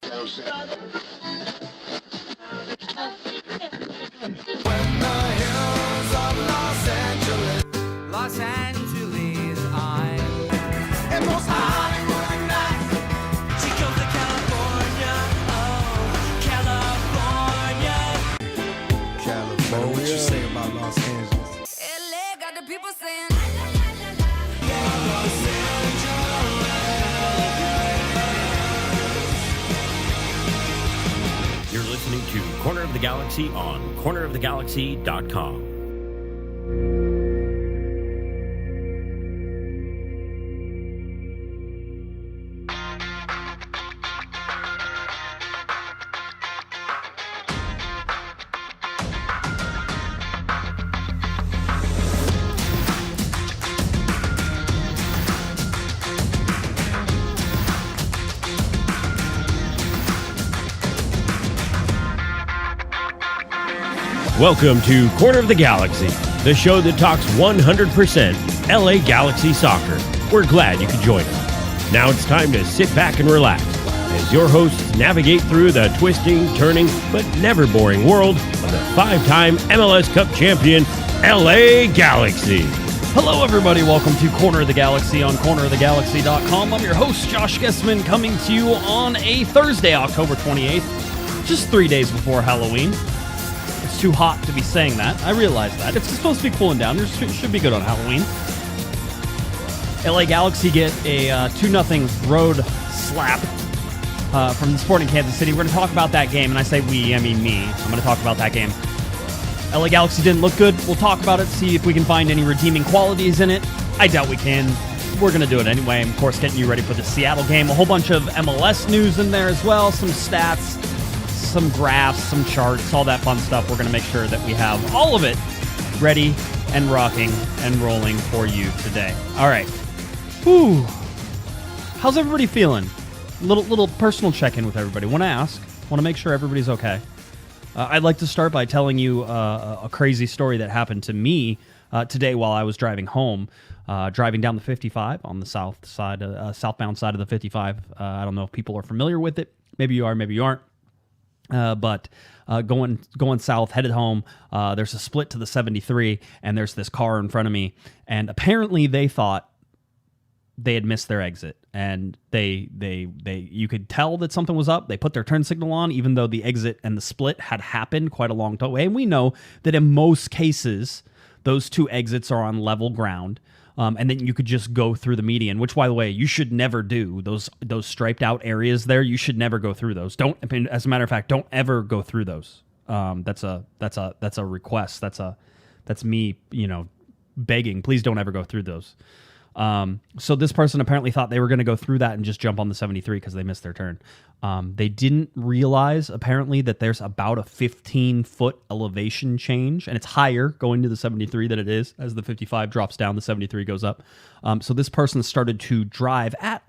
Los Angeles, I'm and most Hollywood nights. She goes to California, oh, California. California. What you say about Los Angeles? LA got the people saying. You're listening to Corner of the Galaxy on cornerofthegalaxy.com. Welcome to Corner of the Galaxy, the show that talks 100% LA Galaxy soccer. We're glad you could join us. Now it's time to sit back and relax as your hosts navigate through the twisting, turning, but never boring world of the five-time MLS Cup champion, LA Galaxy. Hello, everybody. Welcome to Corner of the Galaxy on cornerofthegalaxy.com. I'm your host, Josh Guesman, coming to you on a Thursday, October 28th, just 3 days before Halloween. It's too hot to be saying that. I realize that. It's supposed to be cooling down. It should be good on Halloween. LA Galaxy get a 2-0 road slap from the Sporting Kansas City. We're going to talk about that game, and I say we, I mean me. I'm going to talk about that game. LA Galaxy didn't look good. We'll talk about it, see if we can find any redeeming qualities in it. I doubt we can. We're going to do it anyway. Of course, getting you ready for the Seattle game. A whole bunch of MLS news in there as well. Some stats, some graphs, some charts, all that fun stuff. We're going to make sure that we have all of it ready and rocking and rolling for you today. All right. Whew. How's everybody feeling? Little personal check-in with everybody. Want to make sure everybody's okay. I'd like to start by telling you a crazy story that happened to me today while I was driving home, driving down the 55 on the southbound side of the 55. I don't know if people are familiar with it. Maybe you are, maybe you aren't. But going south, headed home, there's a split to the 73, and there's this car in front of me, and apparently they thought they had missed their exit, and you could tell that something was up. They put their turn signal on, even though the exit and the split had happened quite a long way. And we know that in most cases, those two exits are on level ground, and then you could just go through the median. Which, by the way, you should never do those striped out areas there. You should never go through those. As a matter of fact, don't ever go through those. That's a request. That's me, begging. Please don't ever go through those. So this person apparently thought they were going to go through that and just jump on the 73 because they missed their turn. They didn't realize, apparently, that there's about a 15-foot elevation change, and it's higher going to the 73 than it is as the 55 drops down, the 73 goes up. So this person started to drive at,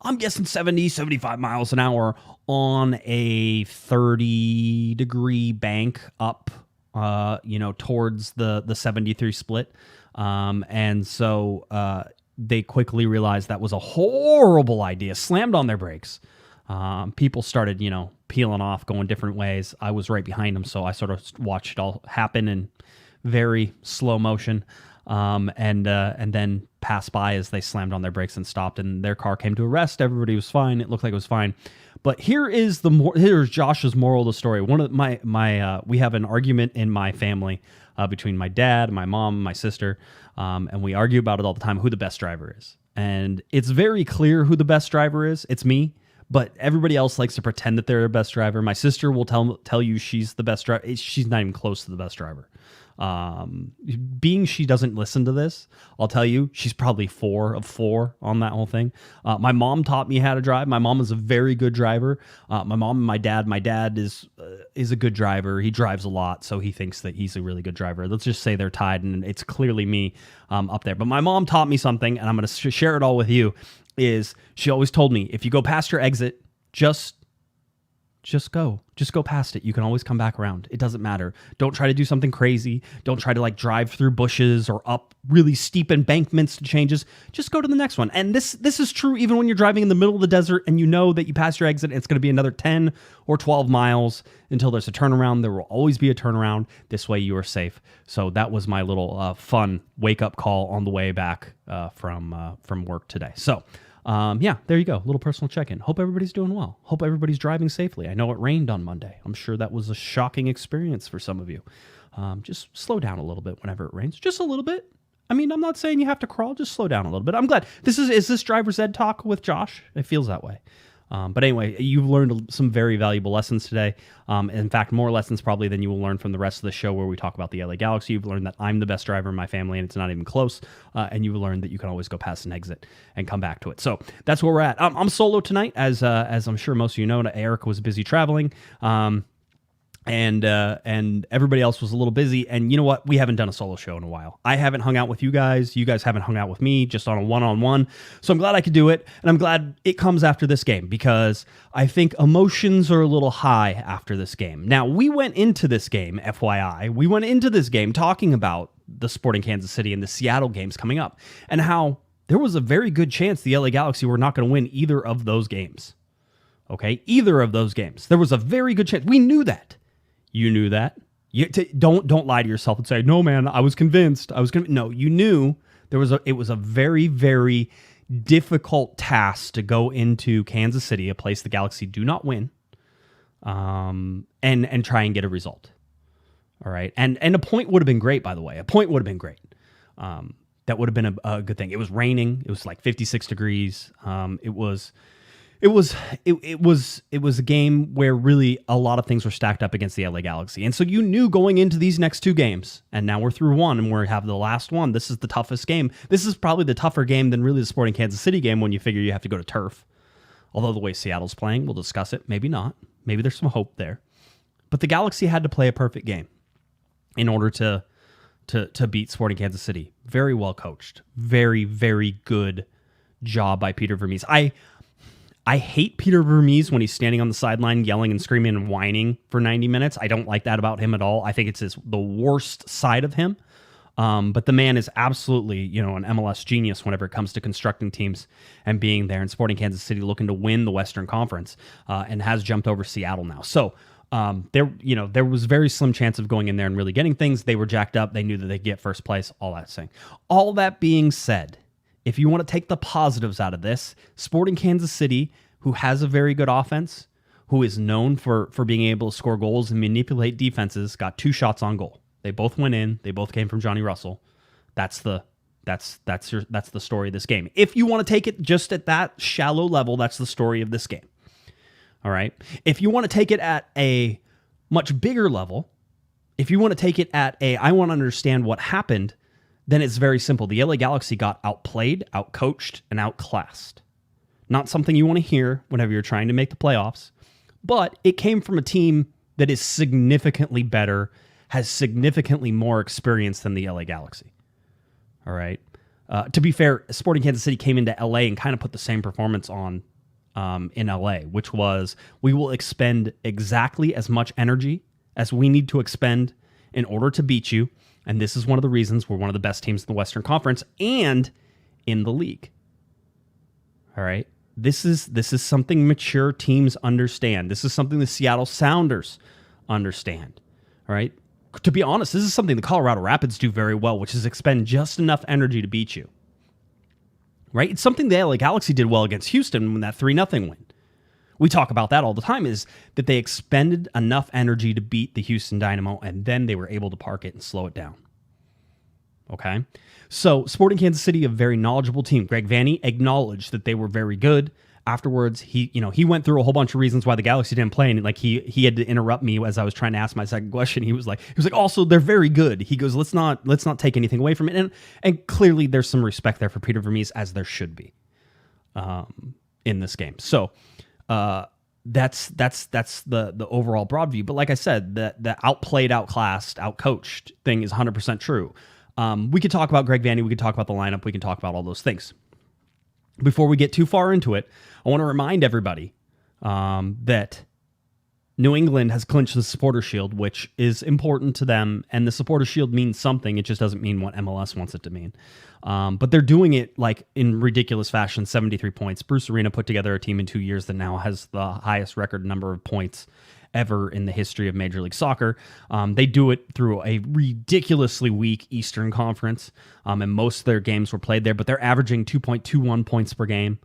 I'm guessing 70, 75 miles an hour on a 30-degree bank up, towards the 73 split. And so they quickly realized that was a horrible idea, slammed on their brakes. People started, peeling off, going different ways. I was right behind them, so I sort of watched it all happen in very slow motion, and then passed by as they slammed on their brakes and stopped, and their car came to a rest. Everybody was fine. It looked like it was fine. But here's Josh's moral of the story. One of we have an argument in my family between my dad, my mom, my sister, and we argue about it all the time, who the best driver is. And it's very clear who the best driver is. It's me, but everybody else likes to pretend that they're the best driver. My sister will tell you she's the best driver. She's not even close to the best driver. Being she doesn't listen to this, I'll tell you, she's probably 4 of 4 on that whole thing. My mom taught me how to drive. My mom is a very good driver. My mom and my dad is a good driver. He drives a lot, so he thinks that he's a really good driver. Let's just say they're tied, and it's clearly me up there. But my mom taught me something, and I'm going to share it all with you, is she always told me, if you go past your exit, just Just go past it. You can always come back around. It doesn't matter. Don't try to do something crazy. Don't try to like drive through bushes or up really steep embankments to changes. Just go to the next one. And this is true even when you're driving in the middle of the desert and you know that you pass your exit and it's going to be another 10 or 12 miles until there's a turnaround. There will always be a turnaround. This way you are safe. So that was my little fun wake-up call on the way back from work today. So yeah, there you go. A little personal check-in. Hope everybody's doing well. Hope everybody's driving safely. I know it rained on Monday. I'm sure that was a shocking experience for some of you. Just slow down a little bit whenever it rains. Just a little bit. I mean, I'm not saying you have to crawl. Just slow down a little bit. I'm glad. Is this driver's ed talk with Josh? It feels that way. But anyway, you've learned some very valuable lessons today. In fact, more lessons probably than you will learn from the rest of the show where we talk about the LA Galaxy. You've learned that I'm the best driver in my family and it's not even close. And you've learned that you can always go past an exit and come back to it. So that's where we're at. I'm solo tonight, as I'm sure most of you know. Eric was busy traveling. And everybody else was a little busy. And you know what? We haven't done a solo show in a while. I haven't hung out with you guys. You guys haven't hung out with me, just on a one-on-one. So I'm glad I could do it. And I'm glad it comes after this game because I think emotions are a little high after this game. Now, we went into this game, FYI, we went into this game talking about the Sporting Kansas City and the Seattle games coming up and how there was a very good chance the LA Galaxy were not going to win either of those games. Okay? Either of those games. There was a very good chance. We knew that. You knew that. Don't lie to yourself and say, "No, man, I was convinced." No, you knew it was a very, very difficult task to go into Kansas City, a place the Galaxy do not win, and try and get a result. All right, and a point would have been great. By the way, a point would have been great. That would have been a good thing. It was raining. It was like 56 degrees. It was a game where really a lot of things were stacked up against the LA Galaxy. And so you knew going into these next two games, and now we're through one and we have the last one. This is the toughest game. This is probably the tougher game than really the Sporting Kansas City game when you figure you have to go to turf. Although the way Seattle's playing, we'll discuss it. Maybe not. Maybe there's some hope there. But the Galaxy had to play a perfect game in order to beat Sporting Kansas City. Very well coached. Very, very good job by Peter Vermees. I hate Peter Vermees when he's standing on the sideline yelling and screaming and whining for 90 minutes. I don't like that about him at all. I think it's the worst side of him. But the man is absolutely, an MLS genius whenever it comes to constructing teams and being there. And Sporting Kansas City looking to win the Western Conference and has jumped over Seattle now. So there was very slim chance of going in there and really getting things. They were jacked up. They knew that they'd get first place. All that being said, if you want to take the positives out of this, Sporting Kansas City, who has a very good offense, who is known for being able to score goals and manipulate defenses, got 2 shots on goal. They both went in. They both came from Johnny Russell. That's the story of this game. If you want to take it just at that shallow level, that's the story of this game. All right. If you want to take it at a much bigger level, if you want to take it at I want to understand what happened, then it's very simple. The LA Galaxy got outplayed, outcoached, and outclassed. Not something you want to hear whenever you're trying to make the playoffs, but it came from a team that is significantly better, has significantly more experience than the LA Galaxy. All right. To be fair, Sporting Kansas City came into LA and kind of put the same performance on in LA, which was we will expend exactly as much energy as we need to expend in order to beat you. And this is one of the reasons we're one of the best teams in the Western Conference and in the league. All right. This is something mature teams understand. This is something the Seattle Sounders understand. All right. To be honest, this is something the Colorado Rapids do very well, which is expend just enough energy to beat you. Right? It's something the LA Galaxy did well against Houston when that 3-0 win. We talk about that all the time, is that they expended enough energy to beat the Houston Dynamo, and then they were able to park it and slow it down. Okay? So, Sporting Kansas City, a very knowledgeable team. Greg Vanney acknowledged that they were very good. Afterwards, he went through a whole bunch of reasons why the Galaxy didn't play, and he had to interrupt me as I was trying to ask my second question. He was like, also they're very good. He goes, let's not take anything away from it, and clearly there's some respect there for Peter Vermees, as there should be, in this game. So, that's the overall broad view. But like I said, the outplayed, outclassed, outcoached thing is 100% true. We could talk about Greg Vanney. We could talk about the lineup. We can talk about all those things. Before we get too far into it, I want to remind everybody that New England has clinched the Supporter Shield, which is important to them, and the Supporter Shield means something. It just doesn't mean what MLS wants it to mean. But they're doing it like in ridiculous fashion, 73 points. Bruce Arena put together a team in 2 years that now has the highest record number of points ever in the history of Major League Soccer. They do it through a ridiculously weak Eastern Conference, and most of their games were played there, but they're averaging 2.21 points per game.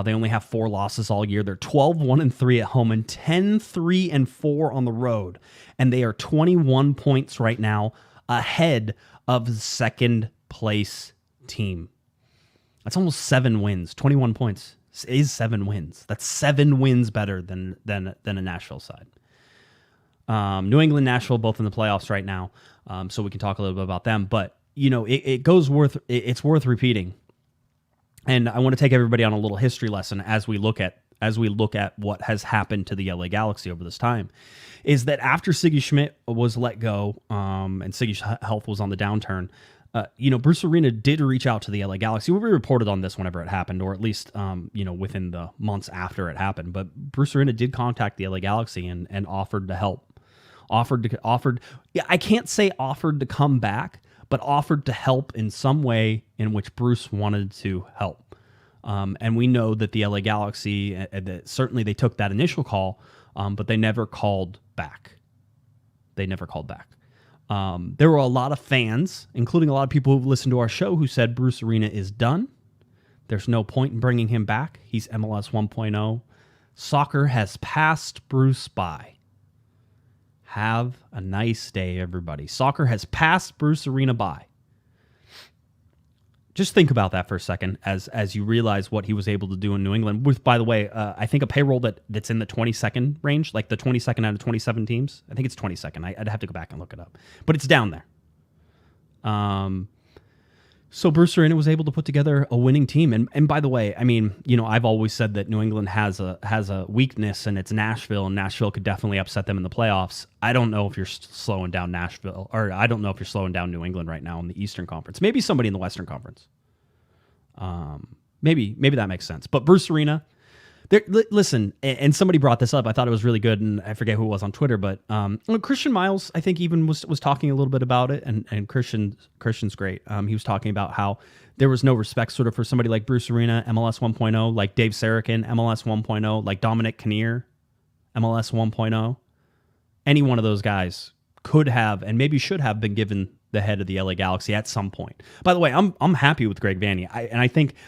They only have 4 losses all year. They're 12-1-3 at home and 10-3-4 on the road. And they are 21 points right now ahead of the second place team. That's almost 7 wins. 21 points is 7 wins. That's 7 wins better than a Nashville side. New England, Nashville, both in the playoffs right now. So we can talk a little bit about them. But, it's worth repeating. And I want to take everybody on a little history lesson as we look at what has happened to the LA Galaxy over this time. Is that after Siggy Schmidt was let go, and Siggy's health was on the downturn, Bruce Arena did reach out to the LA Galaxy. We reported on this whenever it happened, or at least within the months after it happened. But Bruce Arena did contact the LA Galaxy and offered to help. I can't say offered to come back, but offered to help in some way in which Bruce wanted to help. And we know that the LA Galaxy, certainly they took that initial call, but they never called back. There were a lot of fans, including a lot of people who've listened to our show, who said Bruce Arena is done. There's no point in bringing him back. He's MLS 1.0. Soccer has passed Bruce by. Have a nice day, everybody. Soccer has passed Bruce Arena by. Just think about that for a second as you realize what he was able to do in New England. With, by the way, I think a payroll that's in the 22nd range, like the 22nd out of 27 teams. I think it's 22nd. I'd have to go back and look it up. But it's down there. So Bruce Arena was able to put together a winning team. And by the way, I mean, I've always said that New England has a weakness, and it's Nashville, and Nashville could definitely upset them in the playoffs. I don't know if you're slowing down Nashville, or I don't know if you're slowing down New England right now in the Eastern Conference. Maybe somebody in the Western Conference. Maybe that makes sense. But Bruce Arena, listen, and somebody brought this up. I thought it was really good, and I forget who it was on Twitter, but Christian Miles, I think, even was talking a little bit about it, and Christian's great. He was talking about how there was no respect sort of for somebody like Bruce Arena, MLS 1.0, like Dave Sarakin, MLS 1.0, like Dominic Kinnear, MLS 1.0. Any one of those guys could have and maybe should have been given the head of the LA Galaxy at some point. By the way, I'm happy with Greg Vanney.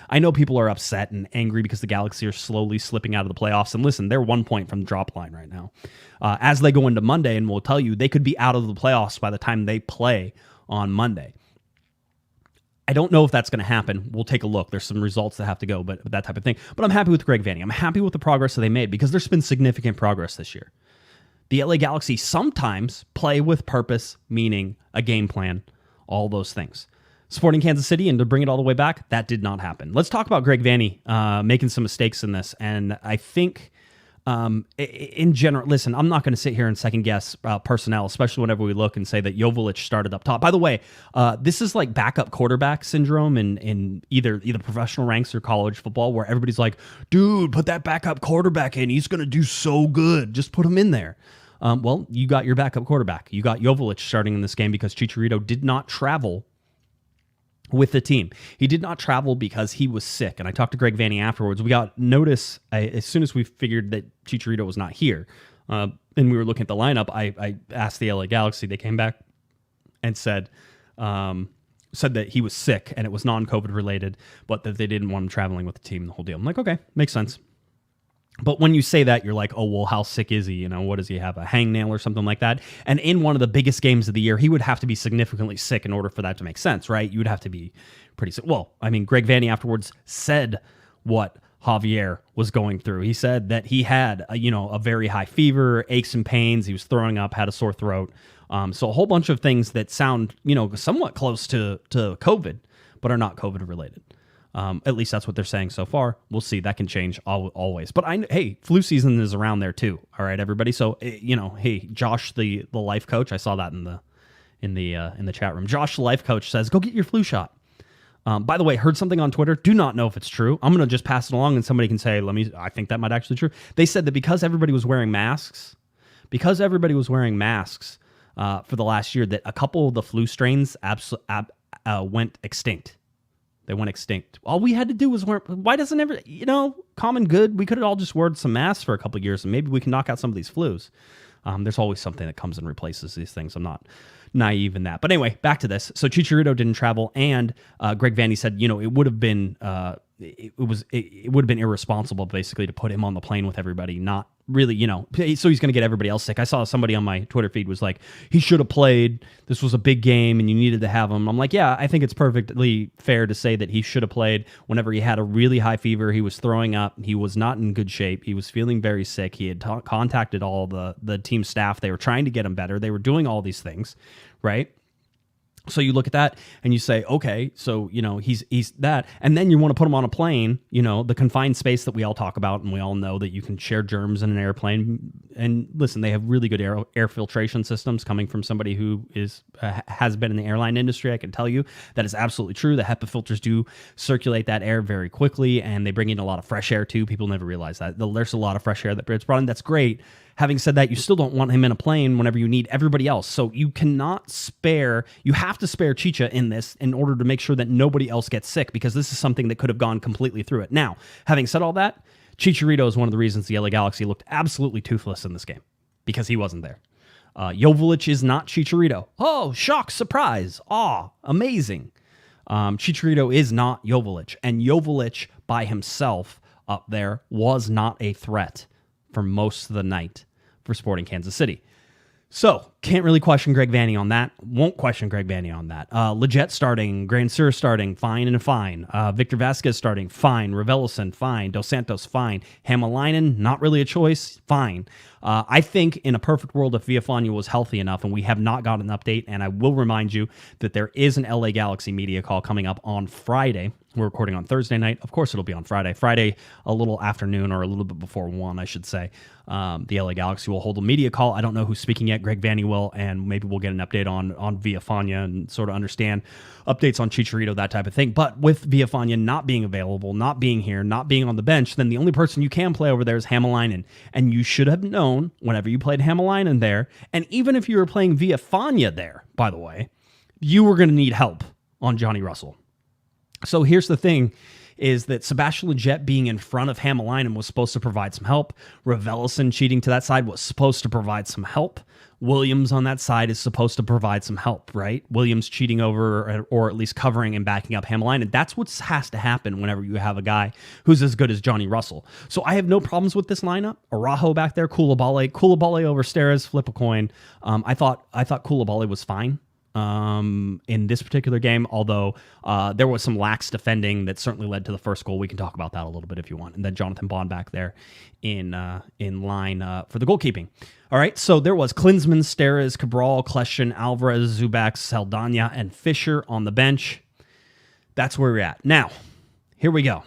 I know people are upset and angry because the Galaxy are slowly slipping out of the playoffs. And listen, they're 1 point from the drop line right now. As they go into Monday, and we'll tell you, they could be out of the playoffs by the time they play on Monday. I don't know if that's going to happen. We'll take a look. There's some results that have to go, but that type of thing. But I'm happy with Greg Vanney. I'm happy with the progress that they made because there's been significant progress this year. The LA Galaxy sometimes play with purpose, meaning a game plan, all those things. Supporting Kansas City, and to bring it all the way back, that did not happen. Let's talk about Greg Vanney making some mistakes in this. And I think, in general, listen, I'm not going to sit here and second guess personnel, especially whenever we look and say that Joveljic started up top. By the way, this is like backup quarterback syndrome in either professional ranks or college football, where everybody's like, dude, put that backup quarterback in. He's going to do so good. Just put him in there. Well, you got your backup quarterback. You got Joveljic starting in this game because Chicharito did not travel with the team. He did not travel because he was sick. And I talked to Greg Vanney afterwards. We got notice as soon as we figured that Chicharito was not here, and we were looking at the lineup. I asked the LA Galaxy. They came back and said that he was sick and it was non-COVID related, but that they didn't want him traveling with the team, the whole deal. I'm like, okay, makes sense. But when you say that, you're like, oh, well, how sick is he? What does he have, a hangnail or something like that? And in one of the biggest games of the year, he would have to be significantly sick in order for that to make sense, right? You would have to be pretty sick. Well, I mean, Greg Vanney afterwards said what Javier was going through. He said that he had, a very high fever, aches and pains. He was throwing up, had a sore throat. So a whole bunch of things that sound, somewhat close to COVID, but are not COVID related. At least that's what they're saying so far. We'll see. That can change always. But hey, flu season is around there too. All right, everybody. So hey, Josh, the life coach. I saw that in the chat room. Josh, the life coach, says, "Go get your flu shot." By the way, heard something on Twitter. Do not know if it's true. I'm gonna just pass it along, and somebody can say, I think that might actually be true. They said that because everybody was wearing masks, because everybody was wearing masks for the last year, that a couple of the flu strains went extinct. They went extinct. All we had to do was wear. Why doesn't common good? We could have all just worn some masks for a couple of years, and maybe we can knock out some of these flus. There's always something that comes and replaces these things. I'm not naive in that. But anyway, back to this. So Chicharito didn't travel, and Greg Vanney said, it would have been it would have been irresponsible basically to put him on the plane with everybody, not really, so he's going to get everybody else sick. I saw somebody on my Twitter feed was like, he should have played. This was a big game and you needed to have him. I'm like, yeah, I think it's perfectly fair to say that he should have played whenever he had a really high fever. He was throwing up. He was not in good shape. He was feeling very sick. He had contacted all the team staff. They were trying to get him better. They were doing all these things, right? So you look at that and you say, okay, so, he's that. And then you want to put him on a plane, the confined space that we all talk about. And we all know that you can share germs in an airplane. And listen, they have really good air filtration systems coming from somebody who has been in the airline industry. I can tell you that is absolutely true. The HEPA filters do circulate that air very quickly, and they bring in a lot of fresh air too. People never realize that. There's a lot of fresh air that gets brought in. That's great. Having said that, you still don't want him in a plane whenever you need everybody else. So you have to spare Chicha in this in order to make sure that nobody else gets sick, because this is something that could have gone completely through it. Now, having said all that, Chicharito is one of the reasons the LA Galaxy looked absolutely toothless in this game, because he wasn't there. Joveljic is not Chicharito. Oh, shock, surprise, awe, amazing. Chicharito is not Joveljic, and Joveljic by himself up there was not a threat for most of the night for Sporting Kansas City. So, can't really question Greg Vanney on that. Won't question Greg Vanney on that. Lletgets starting, Grandsir starting, fine and fine. Victor Vasquez starting, fine. Raveloson, fine. Dos Santos, fine. Hämäläinen, not really a choice, fine. I think in a perfect world, if Villafaña was healthy enough, and we have not got an update, and I will remind you that there is an LA Galaxy media call coming up on Friday. We're recording on Thursday night. Of course, it'll be on Friday. Friday, a little afternoon, or a little bit before 1, I should say. The LA Galaxy will hold a media call. I don't know who's speaking yet. Greg Vanney will, and maybe we'll get an update on Villafaña and sort of understand updates on Chicharito, that type of thing. But with Villafaña not being available, not being here, not being on the bench, then the only person you can play over there is Hämäläinen. And you should have known whenever you played Hämäläinen there, and even if you were playing Villafaña there, by the way, you were going to need help on Johnny Russell. So here's the thing, is that Sebastian Lletgets being in front of Hämäläinen was supposed to provide some help. Raveloson cheating to that side was supposed to provide some help. Williams on that side is supposed to provide some help, right? Williams cheating over, or at least covering and backing up Hämäläinen. That's what has to happen whenever you have a guy who's as good as Johnny Russell. So I have no problems with this lineup. Araujo back there, Koulibaly over Steres, flip a coin. I thought Koulibaly was fine in this particular game, although there was some lax defending that certainly led to the first goal. We can talk about that a little bit if you want. And then Jonathan Bond back there in line for the goalkeeping. All right, so there was Klinsmann, Steres, Cabral, Kleshin, Alvarez, Zubac, Saldana, and Fisher on the bench. That's where we're at. Now, here we go.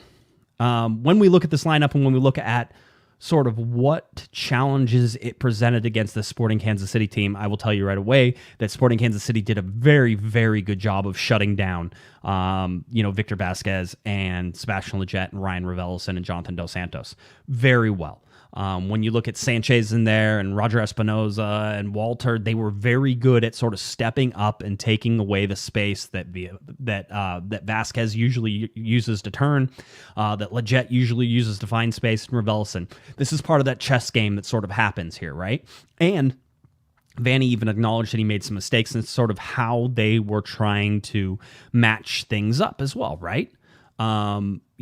When we look at this lineup and when we look at sort of what challenges it presented against the Sporting Kansas City team, I will tell you right away that Sporting Kansas City did a very, very good job of shutting down, Victor Vasquez and Sebastian Lletgets and Ryan Raveloson and Jonathan Dos Santos very well. When you look at Sanchez in there and Roger Espinoza and Walter, they were very good at sort of stepping up and taking away the space that Vasquez usually uses to turn, that Lletgets usually uses to find space, and Raveloson. This is part of that chess game that sort of happens here, right? And Vanney even acknowledged that he made some mistakes in sort of how they were trying to match things up as well, right?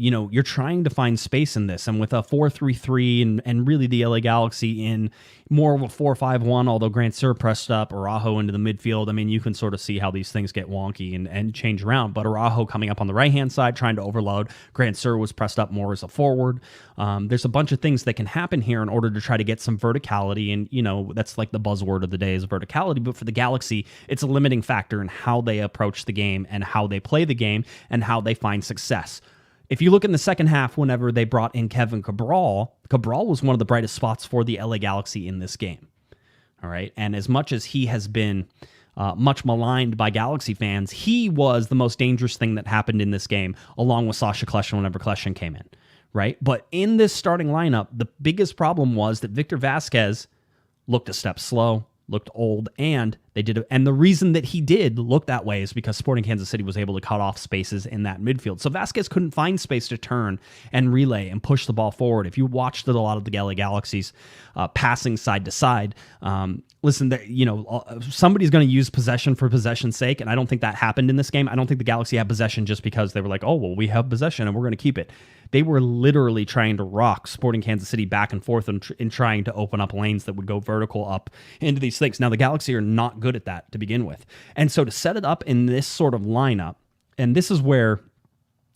You're trying to find space in this, and with a 4-3-3 and really the LA Galaxy in more of a 4-5-1, although Grandsir pressed up Araujo into the midfield, I mean, you can sort of see how these things get wonky and change around, but Araujo coming up on the right-hand side, trying to overload. Grandsir was pressed up more as a forward. There's a bunch of things that can happen here in order to try to get some verticality, and, that's like the buzzword of the day is verticality, but for the Galaxy, it's a limiting factor in how they approach the game and how they play the game and how they find success. If you look in the second half, whenever they brought in Kevin Cabral was one of the brightest spots for the LA Galaxy in this game. All right. And as much as he has been much maligned by Galaxy fans, he was the most dangerous thing that happened in this game, along with Sasha Kleshin whenever Kleshin came in. Right. But in this starting lineup, the biggest problem was that Victor Vasquez looked a step slow, looked old, and and the reason that he did look that way is because Sporting Kansas City was able to cut off spaces in that midfield. So Vasquez couldn't find space to turn and relay and push the ball forward. If you watched a lot of the LA Galaxy's passing side to side, listen, somebody's going to use possession for possession's sake, and I don't think that happened in this game. I don't think the Galaxy had possession just because they were like, oh, well, we have possession and we're going to keep it. They were literally trying to rock Sporting Kansas City back and forth in trying to open up lanes that would go vertical up into these things. Now, the Galaxy are not good at that to begin with. And so to set it up in this sort of lineup, and this is where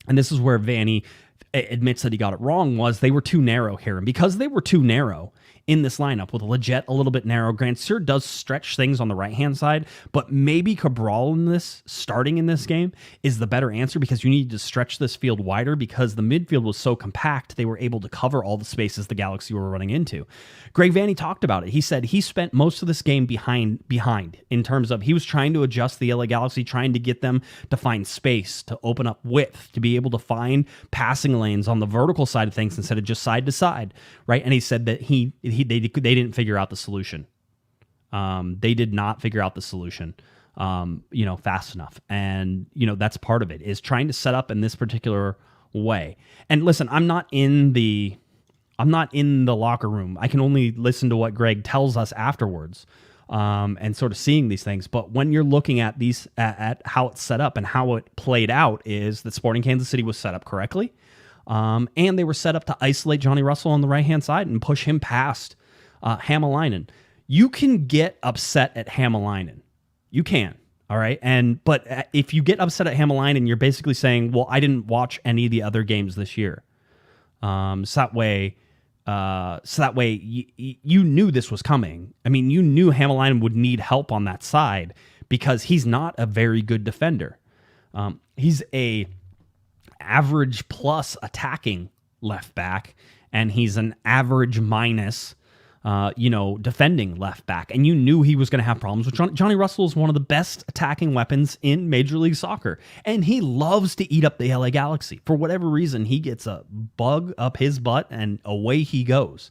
Vanney admits that he got it wrong, was they were too narrow here. And because they were too narrow in this lineup, with Lletgets a little bit narrow, Grandsir does stretch things on the right-hand side, but maybe Cabral starting in this game is the better answer, because you need to stretch this field wider, because the midfield was so compact, they were able to cover all the spaces the Galaxy were running into. Greg Vanney talked about it. He said he spent most of this game behind in terms of he was trying to adjust the LA Galaxy, trying to get them to find space, to open up width, to be able to find passing lanes on the vertical side of things instead of just side to side, right? And he said that they didn't figure out the solution. They did not figure out the solution, fast enough. And, that's part of it, is trying to set up in this particular way. And listen, I'm not in the locker room. I can only listen to what Greg tells us afterwards, and sort of seeing these things. But when you're looking at these, at how it's set up and how it played out, is that Sporting Kansas City was set up correctly. And they were set up to isolate Johnny Russell on the right-hand side and push him past Hämäläinen. You can get upset at Hämäläinen. You can, all right? But if you get upset at Hämäläinen, you're basically saying, well, I didn't watch any of the other games this year. So that way you knew this was coming. I mean, you knew Hämäläinen would need help on that side, because he's not a very good defender. He's a average plus attacking left back, and he's an average minus defending left back. And you knew he was going to have problems with Johnny Russell. Is one of the best attacking weapons in Major League Soccer, and he loves to eat up the LA Galaxy. For whatever reason, he gets a bug up his butt and away he goes.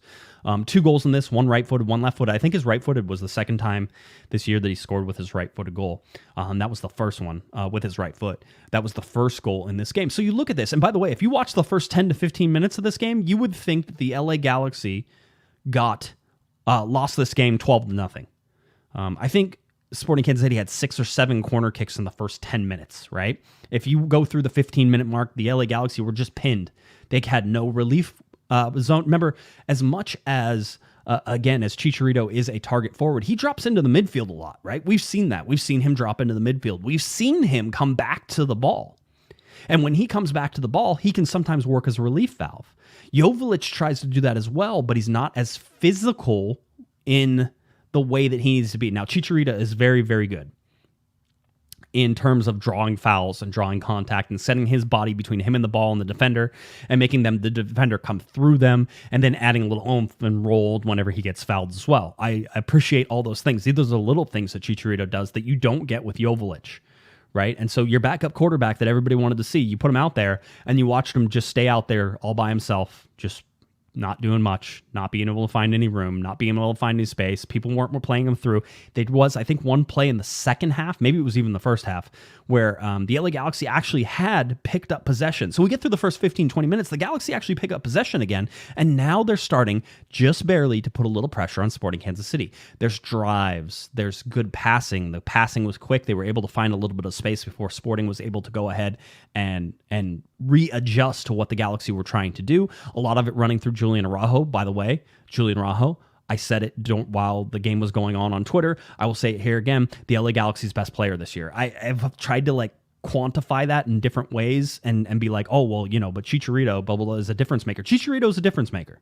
2 goals in this, 1 right-footed, 1 left-footed. I think his right-footed was the second time this year that he scored with his right-footed goal. That was the first one with his right foot. That was the first goal in this game. So you look at this, and by the way, if you watch the first 10 to 15 minutes of this game, you would think that the LA Galaxy lost this game 12-0. I think Sporting Kansas City had 6 or 7 corner kicks in the first 10 minutes, right? If you go through the 15-minute mark, the LA Galaxy were just pinned. They had no relief zone. Remember, as much as, again, as Chicharito is a target forward, he drops into the midfield a lot, right? We've seen that. We've seen him drop into the midfield. We've seen him come back to the ball. And when he comes back to the ball, he can sometimes work as a relief valve. Joveljic tries to do that as well, but he's not as physical in the way that he needs to be. Now, Chicharito is very, very good in terms of drawing fouls and drawing contact and setting his body between him and the ball and the defender and making the defender come through them, and then adding a little oomph and rolled whenever he gets fouled as well. I appreciate all those things. These are little things that Chicharito does that you don't get with Joveljic, right? And so your backup quarterback that everybody wanted to see, you put him out there and you watched him just stay out there all by himself, just not doing much, not being able to find any room, not being able to find any space. People weren't playing him through. There was, I think, one play in the second half, maybe it was even the first half, where the LA Galaxy actually had picked up possession. So we get through the first 15, 20 minutes, the Galaxy actually pick up possession again, and now they're starting just barely to put a little pressure on Sporting Kansas City. There's drives, there's good passing. The passing was quick. They were able to find a little bit of space before Sporting was able to go ahead and readjust to what the Galaxy were trying to do. A lot of it running through Julian Araujo, by the way. Julian Araujo, I said it while the game was going on Twitter. I will say it here again. The LA Galaxy's best player this year. I've tried to quantify that in different ways and be like, oh, well, but Chicharito, blah, blah, blah, is a difference maker. Chicharito is a difference maker.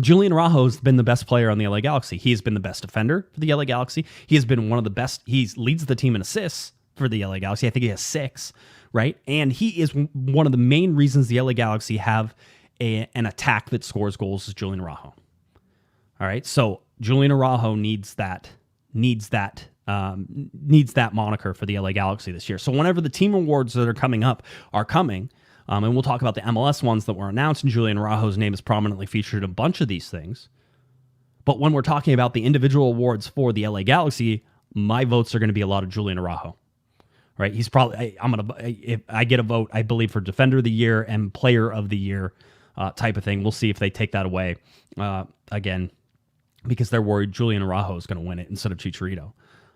Julian Araujo has been the best player on the LA Galaxy. He has been the best defender for the LA Galaxy. He has been one of the best. He leads the team in assists for the LA Galaxy. I think he has 6, right? And he is one of the main reasons the LA Galaxy have an attack that scores goals is Julian Araujo. All right, so Julian Araujo needs that moniker for the LA Galaxy this year. So whenever the team awards that are coming up are coming, and we'll talk about the MLS ones that were announced, and Julian Araujo's name is prominently featured in a bunch of these things. But when we're talking about the individual awards for the LA Galaxy, my votes are going to be a lot of Julian Araujo. Right? He's probably, if I get a vote, I believe, for Defender of the Year and Player of the Year type of thing. We'll see if they take that away again, because they're worried Julian Araujo is going to win it instead of Chicharito.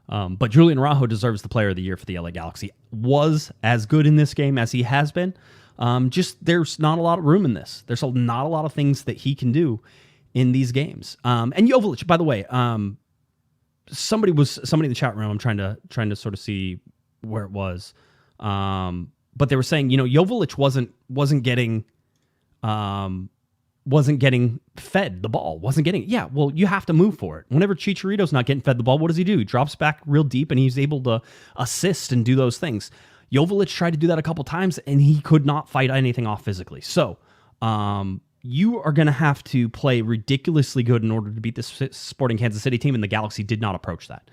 But Julian Araujo deserves the Player of the Year for the LA Galaxy. Was as good in this game as he has been. Just there's not a lot of room in this. There's not a lot of things that he can do in these games. And Joveljic, by the way, somebody in the chat room. I'm trying to sort of see where it was, but they were saying, Joveljic wasn't getting fed the ball, well, you have to move for it. Whenever Chicharito's not getting fed the ball, what does he do? He drops back real deep and he's able to assist and do those things. Joveljic tried to do that a couple times and he could not fight anything off physically. So you are going to have to play ridiculously good in order to beat this Sporting Kansas City team, and the Galaxy did not approach that.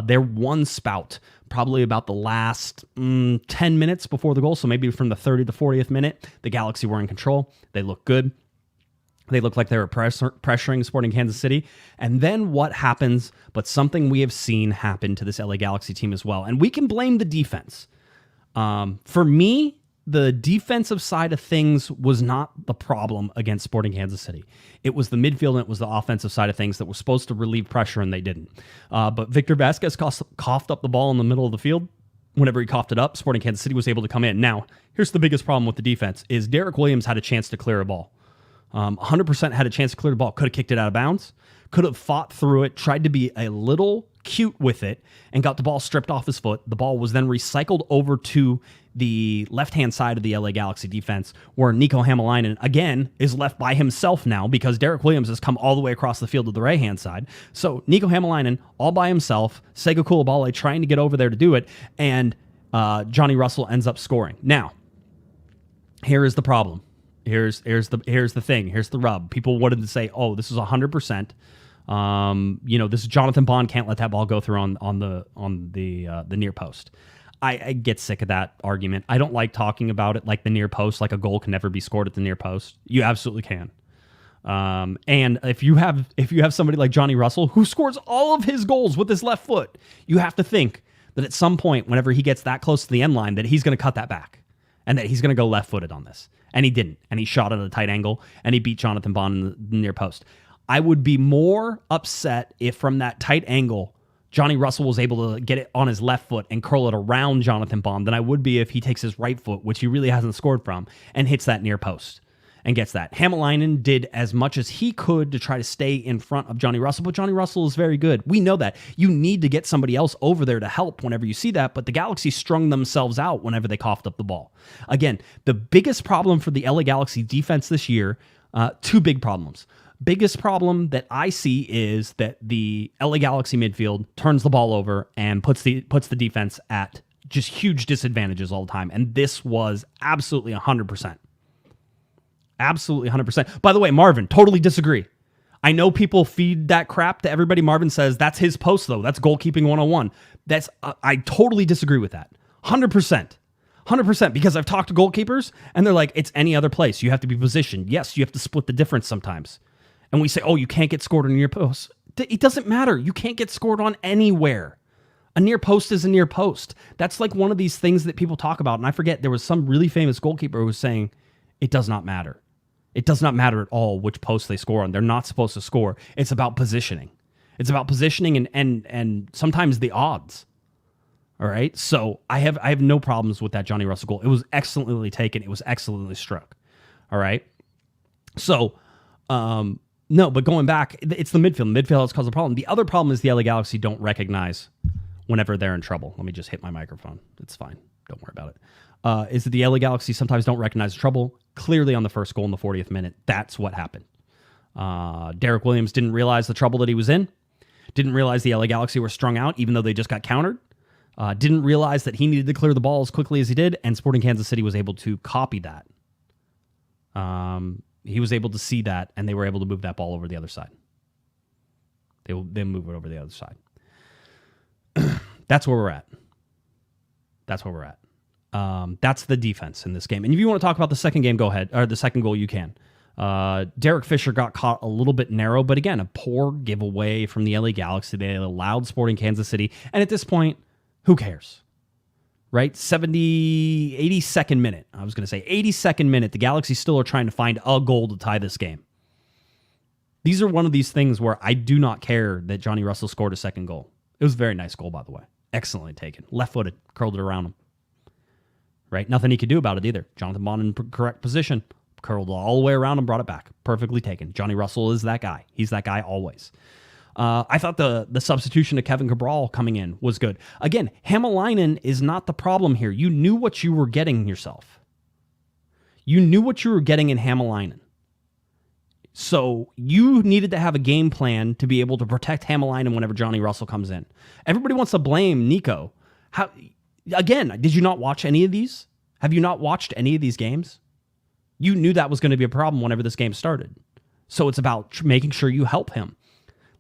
Their one spout, probably about the last 10 minutes before the goal, so maybe from the 30th to 40th minute, the Galaxy were in control. They looked good. They looked like they were pressuring Sporting Kansas City. And then what happens, but something we have seen happen to this LA Galaxy team as well, and we can blame the defense. For me, the defensive side of things was not the problem against Sporting Kansas City. It was the midfield and it was the offensive side of things that was supposed to relieve pressure, and they didn't. But Victor Vasquez coughed up the ball in the middle of the field. Whenever he coughed it up, Sporting Kansas City was able to come in. Now, here's the biggest problem with the defense is Derek Williams had a chance to clear a ball. 100% had a chance to clear the ball. Could have kicked it out of bounds. Could have fought through it, tried to be a little cute with it, and got the ball stripped off his foot. The ball was then recycled over to the left-hand side of the LA Galaxy defense, where Nico Hamalainen, again, is left by himself now because Derek Williams has come all the way across the field to the right-hand side. So Nico Hamalainen, all by himself, Sega Coulibaly trying to get over there to do it, and Johnny Russell ends up scoring. Now, here is the problem. Here's the thing. Here's the rub. People wanted to say, "Oh, this is 100%. This is Jonathan Bond. Can't let that ball go through on the near post." I get sick of that argument. I don't like talking about it like the near post, like a goal can never be scored at the near post. You absolutely can. And if you have somebody like Johnny Russell who scores all of his goals with his left foot, you have to think that at some point, whenever he gets that close to the end line, that he's going to cut that back and that he's going to go left-footed on this. And he didn't. And he shot at a tight angle, and he beat Jonathan Bond in the near post. I would be more upset if from that tight angle, Johnny Russell was able to get it on his left foot and curl it around Jonathan Bond than I would be if he takes his right foot, which he really hasn't scored from, and hits that near post and gets that. Hamalainen did as much as he could to try to stay in front of Johnny Russell, but Johnny Russell is very good. We know that. You need to get somebody else over there to help whenever you see that, but the Galaxy strung themselves out whenever they coughed up the ball. Again, the biggest problem for the LA Galaxy defense this year, two big problems. Biggest problem that I see is that the LA Galaxy midfield turns the ball over and puts the defense at just huge disadvantages all the time, and this was absolutely 100%. Absolutely 100%. By the way, Marvin, totally disagree. I know people feed that crap to everybody. Marvin says that's his post, though. That's goalkeeping 101. I totally disagree with that. 100%. 100%, because I've talked to goalkeepers, and they're like, it's any other place. You have to be positioned. Yes, you have to split the difference sometimes. And we say, oh, you can't get scored on your post. It doesn't matter. You can't get scored on anywhere. A near post is a near post. That's like one of these things that people talk about. And I forget, there was some really famous goalkeeper who was saying, it does not matter. It does not matter at all which post they score on. They're not supposed to score. It's about positioning. It's about positioning and sometimes the odds. All right? So I have no problems with that Johnny Russell goal. It was excellently taken. It was excellently struck. All right? So, no, but going back, it's the midfield. The midfield has caused a problem. The other problem is the LA Galaxy don't recognize whenever they're in trouble. Let me just hit my microphone. It's fine. Don't worry about it. Is that the LA Galaxy sometimes don't recognize trouble. Clearly on the first goal in the 40th minute, that's what happened. Derek Williams didn't realize the trouble that he was in. Didn't realize the LA Galaxy were strung out, even though they just got countered. Didn't realize that he needed to clear the ball as quickly as he did, and Sporting Kansas City was able to copy that. He was able to see that, and they were able to move that ball over the other side. They will then move it over the other side. That's where we're at. That's where we're at. That's the defense in this game. And if you want to talk about the second game, go ahead. Or the second goal, you can. Derek Fisher got caught a little bit narrow, but again, a poor giveaway from the LA Galaxy. They allowed Sporting Kansas City. And at this point, who cares? Right? 82nd minute. I was going to say 82nd minute. The Galaxy still are trying to find a goal to tie this game. These are one of these things where I do not care that Johnny Russell scored a second goal. It was a very nice goal, by the way. Excellently taken. Left-footed. Curled it around him. Right? Nothing he could do about it either. Jonathan Bond in correct position. Curled all the way around and brought it back. Perfectly taken. Johnny Russell is that guy. He's that guy always. I thought the substitution of Kevin Cabral coming in was good. Again, Hämäläinen is not the problem here. You knew what you were getting yourself. You knew what you were getting in Hämäläinen. So you needed to have a game plan to be able to protect Hämäläinen whenever Johnny Russell comes in. Everybody wants to blame Nico. Again, did you not watch any of these? Have you not watched any of these games? You knew that was going to be a problem whenever this game started. So it's about making sure you help him.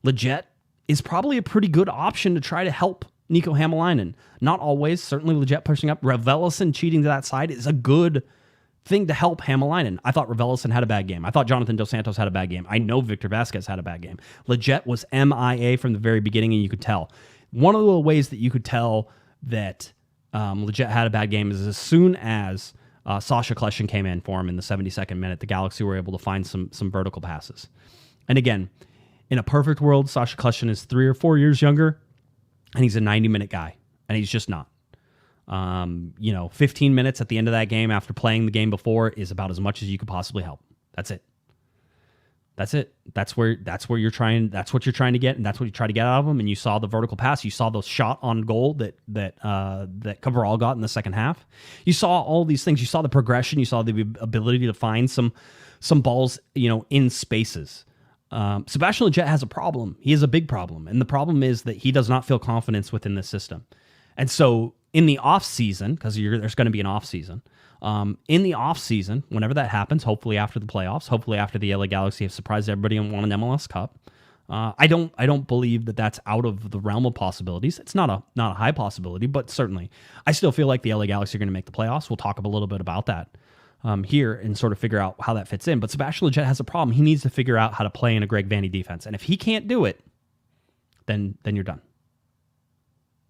Lletget is probably a pretty good option to try to help Nico Hämäläinen. Not always. Certainly Lletget pushing up. Raveloson cheating to that side is a good thing to help Hämäläinen. I thought Raveloson had a bad game. I thought Jonathan Dos Santos had a bad game. I know Victor Vasquez had a bad game. Lletget was MIA from the very beginning, and you could tell. One of the ways that you could tell that Lletget had a bad game is as soon as Sasha Kljestan came in for him in the 72nd minute, the Galaxy were able to find some vertical passes. And again, in a perfect world, Sasha Kljestan is 3 or 4 years younger, and he's a 90-minute guy, and he's just not. 15 minutes at the end of that game after playing the game before is about as much as you could possibly help. That's it. That's where you're trying. That's what you're trying to get, and that's what you try to get out of him. And you saw the vertical pass. You saw the shot on goal that Cabral got in the second half. You saw all these things. You saw the progression. You saw the ability to find some balls, in spaces. Sebastian Lletgets has a problem. He has a big problem, and the problem is that he does not feel confidence within this system. And so in the off season, because there's going to be an off season. In the off season, whenever that happens, hopefully after the playoffs, hopefully after the LA Galaxy have surprised everybody and won an MLS Cup, I don't believe that that's out of the realm of possibilities. It's not a high possibility, but certainly I still feel like the LA Galaxy are going to make the playoffs. We'll talk a little bit about that here and sort of figure out how that fits in. But Sebastian Lletgets has a problem. He needs to figure out how to play in a Greg Vanney defense, and if he can't do it, then you're done.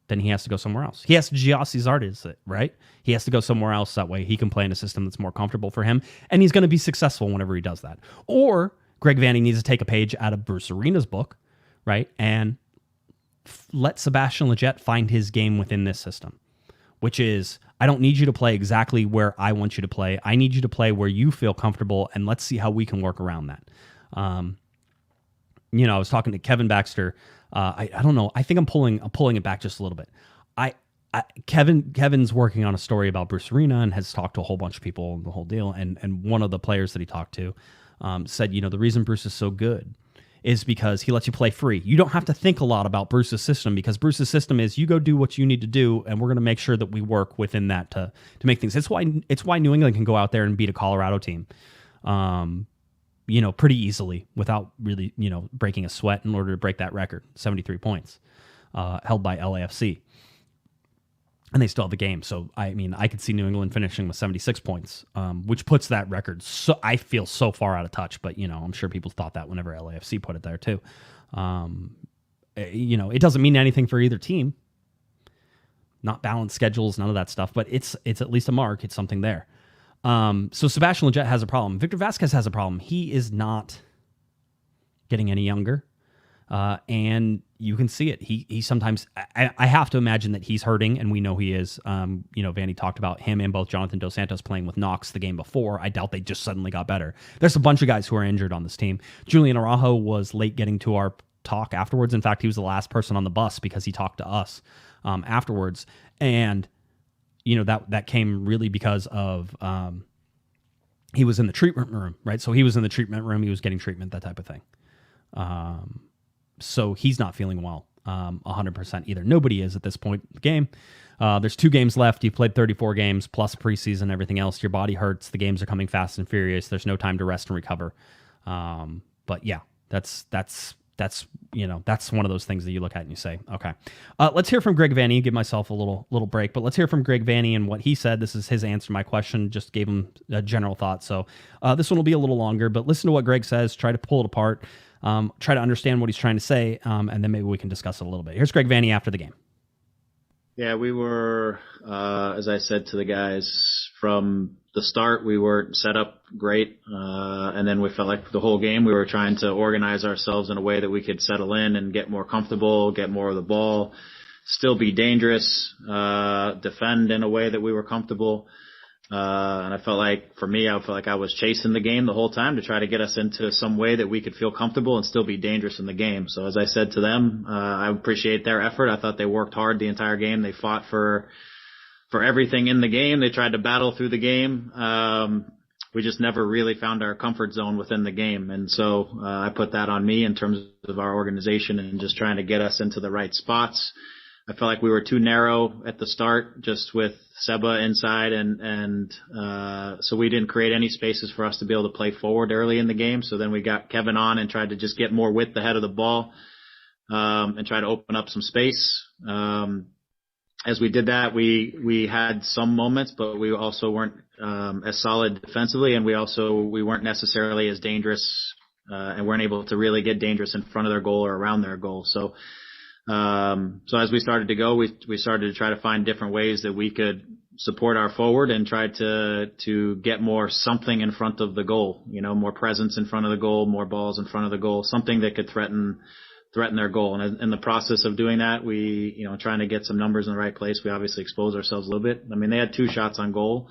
Then he has to go somewhere else. He has to Giassi Zardes it, right? He has to go somewhere else. That way he can play in a system that's more comfortable for him, and he's going to be successful whenever he does that. Or Greg Vanney needs to take a page out of Bruce Arena's book, right? And let Sebastian Lletgets find his game within this system, which is, I don't need you to play exactly where I want you to play. I need you to play where you feel comfortable, and let's see how we can work around that. I was talking to Kevin Baxter. I don't know. I think I'm pulling it back just a little bit. Kevin's working on a story about Bruce Arena and has talked to a whole bunch of people and the whole deal. And one of the players that he talked to said, the reason Bruce is so good is because he lets you play free. You don't have to think a lot about Bruce's system, because Bruce's system is you go do what you need to do, and we're going to make sure that we work within that to make things. It's why New England can go out there and beat a Colorado team. Pretty easily without really, breaking a sweat in order to break that record, 73 points, held by LAFC. And they still have the game. So, I could see New England finishing with 76 points, which puts that record, so I feel, so far out of touch. But, I'm sure people thought that whenever LAFC put it there too. It doesn't mean anything for either team. Not balanced schedules, none of that stuff. But it's at least a mark. It's something there. So Sebastian Lletgets has a problem. Victor Vasquez has a problem. He is not getting any younger. And you can see it. He sometimes, I have to imagine that he's hurting, and we know he is. Vanney talked about him and both Jonathan Dos Santos playing with Knox the game before. I doubt they just suddenly got better. There's a bunch of guys who are injured on this team. Julian Araujo was late getting to our talk afterwards. In fact, he was the last person on the bus because he talked to us afterwards. And that came really because of he was in the treatment room, right? So he was in the treatment room. He was getting treatment, that type of thing. So he's not feeling well 100% either. Nobody is at this point in the game. There's 2 games left. You've played 34 games plus preseason, everything else. Your body hurts. The games are coming fast and furious. There's no time to rest and recover. But yeah, that's that's one of those things that you look at and you say, okay. Let's hear from Greg Vanney. Give myself a little break, but let's hear from Greg Vanney and what he said. This is his answer to my question. Just gave him a general thought. So this one will be a little longer, but listen to what Greg says. Try to pull it apart. Try to understand what he's trying to say, and then maybe we can discuss it a little bit. Here's Greg Vanney after the game. Yeah, we were, as I said to the guys from the start, we were set up great. And then we felt like the whole game we were trying to organize ourselves in a way that we could settle in and get more comfortable, get more of the ball, still be dangerous, defend in a way that we were comfortable. And I felt like I was chasing the game the whole time to try to get us into some way that we could feel comfortable and still be dangerous in the game. So as I said to them, I appreciate their effort. I thought they worked hard the entire game. They fought for everything in the game. They tried to battle through the game. We just never really found our comfort zone within the game. And so, I put that on me in terms of our organization and just trying to get us into the right spots. I felt like we were too narrow at the start, just with Seba inside, and so we didn't create any spaces for us to be able to play forward early in the game. So then we got Kevin on and tried to just get more width ahead of the ball, and try to open up some space. As we did that, we had some moments, but we also weren't as solid defensively, and we weren't necessarily as dangerous, and weren't able to really get dangerous in front of their goal or around their goal. So as we started to go, we started to try to find different ways that we could support our forward and try to get more something in front of the goal, more presence in front of the goal, more balls in front of the goal, something that could threaten their goal. And in the process of doing that, we, trying to get some numbers in the right place, we obviously exposed ourselves a little bit. I mean, they had 2 shots on goal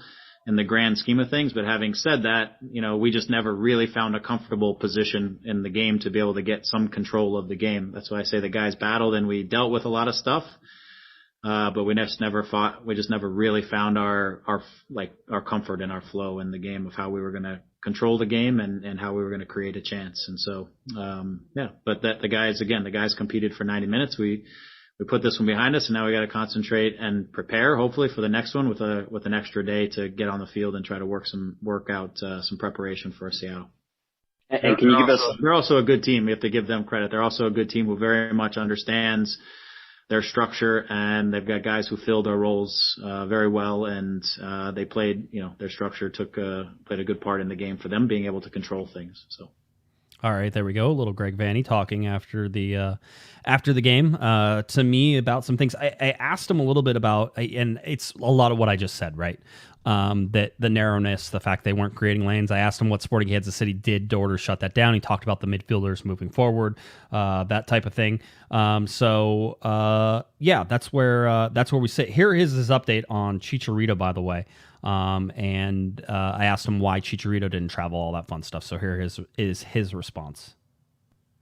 in the grand scheme of things, but having said that, we just never really found a comfortable position in the game to be able to get some control of the game. That's why I say the guys battled and we dealt with a lot of stuff. But we just never really found our comfort and our flow in the game of how we were going to control the game and how we were going to create a chance. And so, but the guys competed for 90 minutes. We put this one behind us, and now we got to concentrate and prepare, hopefully, for the next one with an extra day to get on the field and try to work out some preparation for Seattle. And can you give us? They're also a good team. We have to give them credit. They're also a good team who very much understands their structure, and they've got guys who fill their roles very well, and they played. Their structure played a good part in the game for them being able to control things. So. All right, there we go. A little Greg Vanney talking after the game to me about some things. I asked him a little bit about, and it's a lot of what I just said, right? That the narrowness, the fact they weren't creating lanes. I asked him what Sporting Kansas City did to order shut that down. He talked about the midfielders moving forward, that type of thing. That's where we sit. Here is his update on Chicharito, by the way. I asked him why Chicharito didn't travel, all that fun stuff. So here is his response.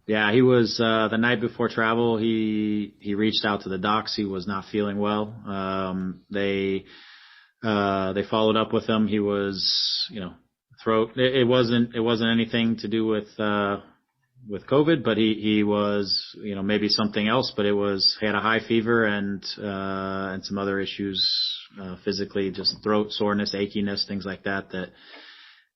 Yeah, he was the night before travel. He reached out to the docs. He was not feeling well. They followed up with him. He was, throat. It wasn't anything to do with COVID, but he was, maybe something else. But he had a high fever and some other issues physically, just throat soreness, achiness, things like that. That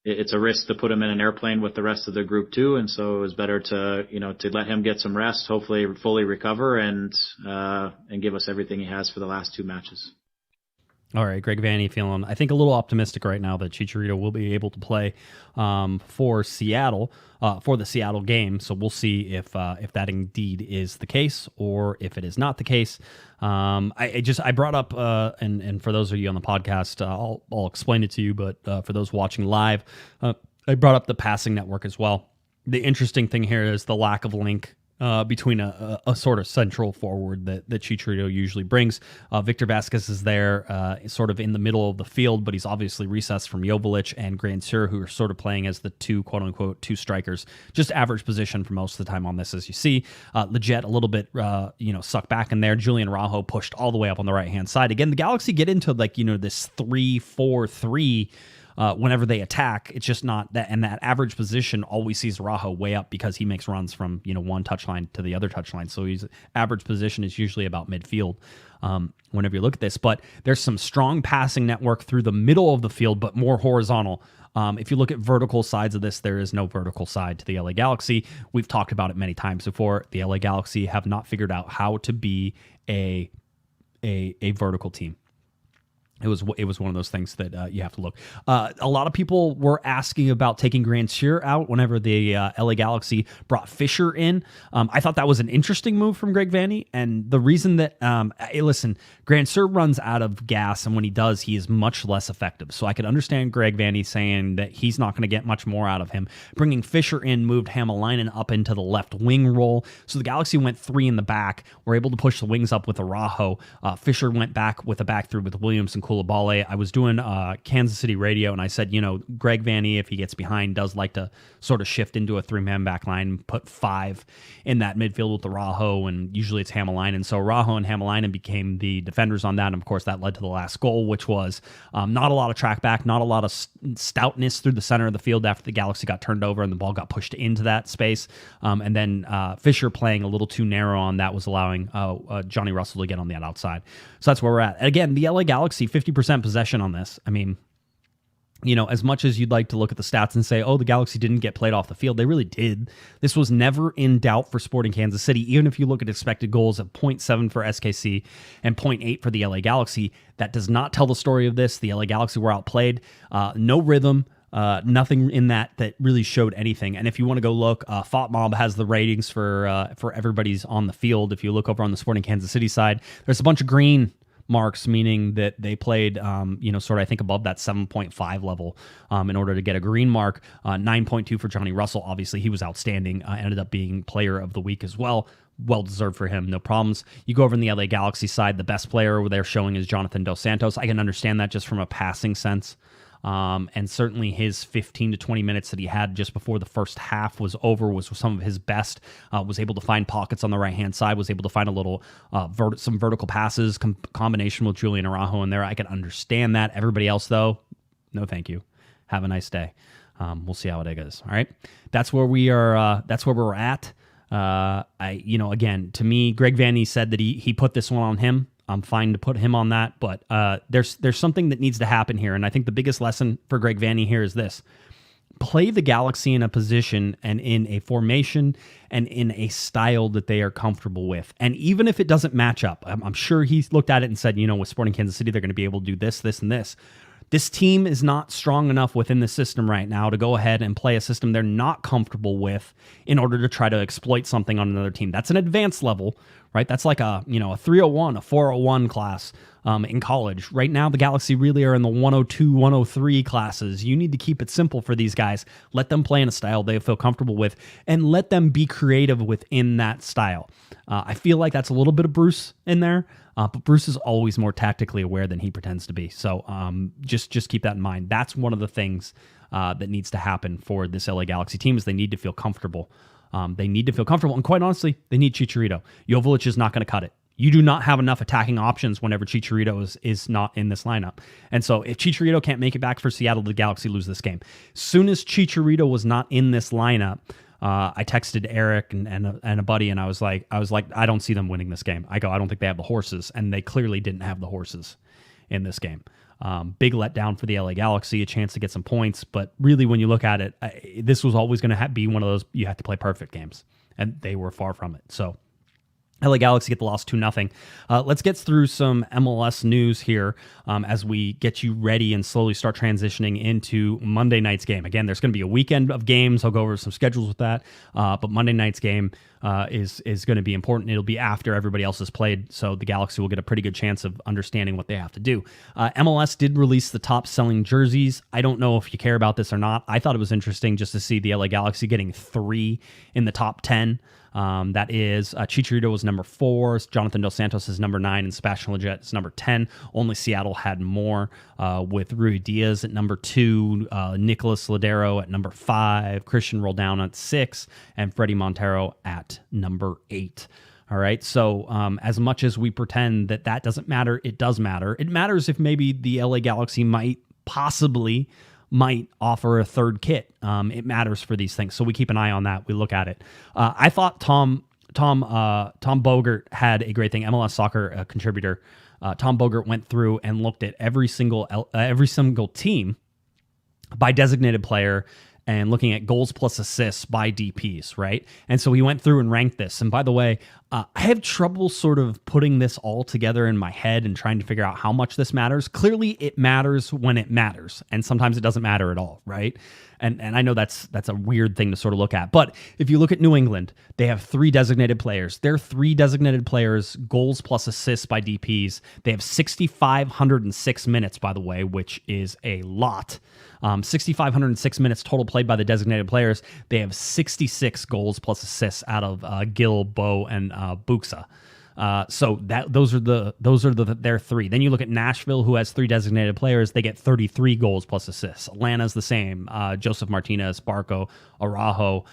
it's a risk to put him in an airplane with the rest of the group too. And so it was better to let him get some rest, hopefully fully recover and give us everything he has for the last 2 matches. All right, Greg Vanney feeling, I think, a little optimistic right now that Chicharito will be able to play for Seattle, for the Seattle game. So we'll see if that indeed is the case or if it is not the case. I brought up, and for those of you on the podcast, I'll explain it to you, but for those watching live, I brought up the passing network as well. The interesting thing here is the lack of link between a sort of central forward that Chicharito usually brings. Victor Vasquez is there sort of in the middle of the field, but he's obviously recessed from Joveljic and Grandsir, who are sort of playing as the two, quote-unquote, 2 strikers. Just average position for most of the time on this, as you see. Lletgets a little bit, sucked back in there. Julian Araujo pushed all the way up on the right-hand side. Again, the Galaxy get into this 3-4-3 whenever they attack. It's just not that, and that average position always sees Araujo way up because he makes runs from one touchline to the other touchline. So his average position is usually about midfield whenever you look at this. But there's some strong passing network through the middle of the field, but more horizontal If you look at vertical sides of this, there is no vertical side to the LA Galaxy. We've talked about it many times before. The LA Galaxy have not figured out how to be a vertical team. It was one of those things that you have to look. A lot of people were asking about taking Grandsir out whenever the LA Galaxy brought Fisher in. I thought that was an interesting move from Greg Vanney, and the reason that listen, Grandsir runs out of gas, and when he does, he is much less effective. So I could understand Greg Vanney saying that he's not going to get much more out of him. Bringing Fisher in moved Hamalainen up into the left wing role, so the Galaxy went 3 in the back. We're able to push the wings up with Araujo. Fisher went back with a back through with Williams and Koulibaly. I was doing Kansas City radio, and I said, Greg Vanney, if he gets behind, does like to sort of shift into a 3-man back line, put 5 in that midfield with Araujo, and usually it's Hamalainen. So Araujo and Hamalainen became the defenders on that, and of course that led to the last goal, which was not a lot of track back, not a lot of stoutness through the center of the field after the Galaxy got turned over and the ball got pushed into that space. And then Fisher playing a little too narrow on that was allowing Johnny Russell to get on the outside. So that's where we're at. Again, the LA Galaxy, 50% possession on this. I mean, as much as you'd like to look at the stats and say, oh, the Galaxy didn't get played off the field, they really did. This was never in doubt for Sporting Kansas City. Even if you look at expected goals of 0.7 for SKC and 0.8 for the LA Galaxy, that does not tell the story of this. The LA Galaxy were outplayed. No rhythm. Nothing in that really showed anything. And if you want to go look, FotMob has the ratings for everybody's on the field. If you look over on the Sporting Kansas City side, there's a bunch of green marks, meaning that they played, sort of, I think, above that 7.5 level in order to get a green mark. 9.2 for Johnny Russell. Obviously, he was outstanding. Ended up being player of the week as well. Well-deserved for him, no problems. You go over in the LA Galaxy side, the best player they're showing is Jonathan Dos Santos. I can understand that just from a passing sense. And certainly his 15 to 20 minutes that he had just before the first half was over was some of his best. Was able to find pockets on the right-hand side, was able to find a little some vertical passes, combination with Julian Araujo in there. I can understand that. Everybody else, though, no thank you. Have a nice day. We'll see how it goes. All right? That's where we are. That's where we're at. Again, to me, Greg Vanney said that he put this one on him. I'm fine to put him on that, but there's something that needs to happen here, and I think the biggest lesson for Greg Vanney here is this. Play the Galaxy in a position and in a formation and in a style that they are comfortable with. And even if it doesn't match up, I'm sure he's looked at it and said, with Sporting Kansas City, they're going to be able to do this, this, and this. This team is not strong enough within the system right now to go ahead and play a system they're not comfortable with in order to try to exploit something on another team. That's an advanced level, right? That's like a 301, a 401 class in college. Right now, the Galaxy really are in the 102, 103 classes. You need to keep it simple for these guys. Let them play in a style they feel comfortable with, and let them be creative within that style. I feel like that's a little bit of Bruce in there. But Bruce is always more tactically aware than he pretends to be. So just keep that in mind. That's one of the things that needs to happen for this LA Galaxy team is they need to feel comfortable. They need to feel comfortable. And quite honestly, they need Chicharito. Joveljic is not going to cut it. You do not have enough attacking options whenever Chicharito is not in this lineup. And so if Chicharito can't make it back for Seattle, the Galaxy lose this game. Soon as Chicharito was not in this lineup, I texted Eric and a buddy, and I was like, I don't see them winning this game. I don't think they have the horses, and they clearly didn't have the horses in this game. Big letdown for the LA Galaxy, a chance to get some points, but really when you look at it, this was always going to be one of those you have to play perfect games, and they were far from it. So LA Galaxy get the loss 2-0. Let's get through some MLS news here as we get you ready and slowly start transitioning into Monday night's game. Again, there's going to be a weekend of games. I'll go over some schedules with that. But Monday night's game is going to be important. It'll be after everybody else has played, so the Galaxy will get a pretty good chance of understanding what they have to do. MLS did release the top-selling jerseys. I don't know if you care about this or not. I thought it was interesting just to see the LA Galaxy getting 3 in the top 10. That is Chicharito was number 4, Jonathan Dos Santos is number 9, and Sebastian Lletgets is number 10. Only Seattle had more, with Rui Diaz at number 2, Nicolas Ladero at number 5, Christian Roldan at 6, and Freddie Montero at number 8. All right, so as much as we pretend that doesn't matter, it does matter. It matters if maybe the LA Galaxy might offer a third kit. It matters for these things, so we keep an eye on that. We look at it. I thought Tom Bogert had a great thing. MLS Soccer contributor Tom Bogert went through and looked at every single team by designated player and looking at goals plus assists by DPs, right? And so we went through and ranked this. And by the way, I have trouble sort of putting this all together in my head and trying to figure out how much this matters. Clearly, it matters when it matters, and sometimes it doesn't matter at all, right? And I know that's a weird thing to sort of look at. But if you look at New England, they have 3 designated players. Their 3 designated players, goals plus assists by DPs, they have 6,506 minutes, by the way, which is a lot. 6,506 minutes total played by the designated players. They have 66 goals plus assists out of Gill, Bo, and Buxa. So those are their 3. Then you look at Nashville, who has 3 designated players. They get 33 goals plus assists. Atlanta's the same. Joseph Martinez, Barco, Araujo.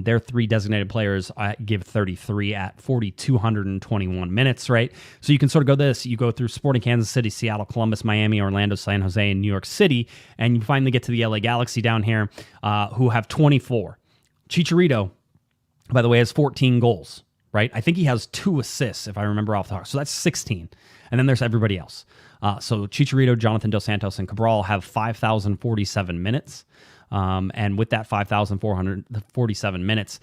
Their 3 designated players give 33 at 4,221 minutes, right? So you can sort of go this. You go through Sporting Kansas City, Seattle, Columbus, Miami, Orlando, San Jose, and New York City, and you finally get to the LA Galaxy down here, who have 24. Chicharito, by the way, has 14 goals. Right? I think he has 2 assists, if I remember off the heart. So that's 16. And then there's everybody else. So Chicharito, Jonathan Dos Santos, and Cabral have 5,047 minutes. And with that 5,447 minutes,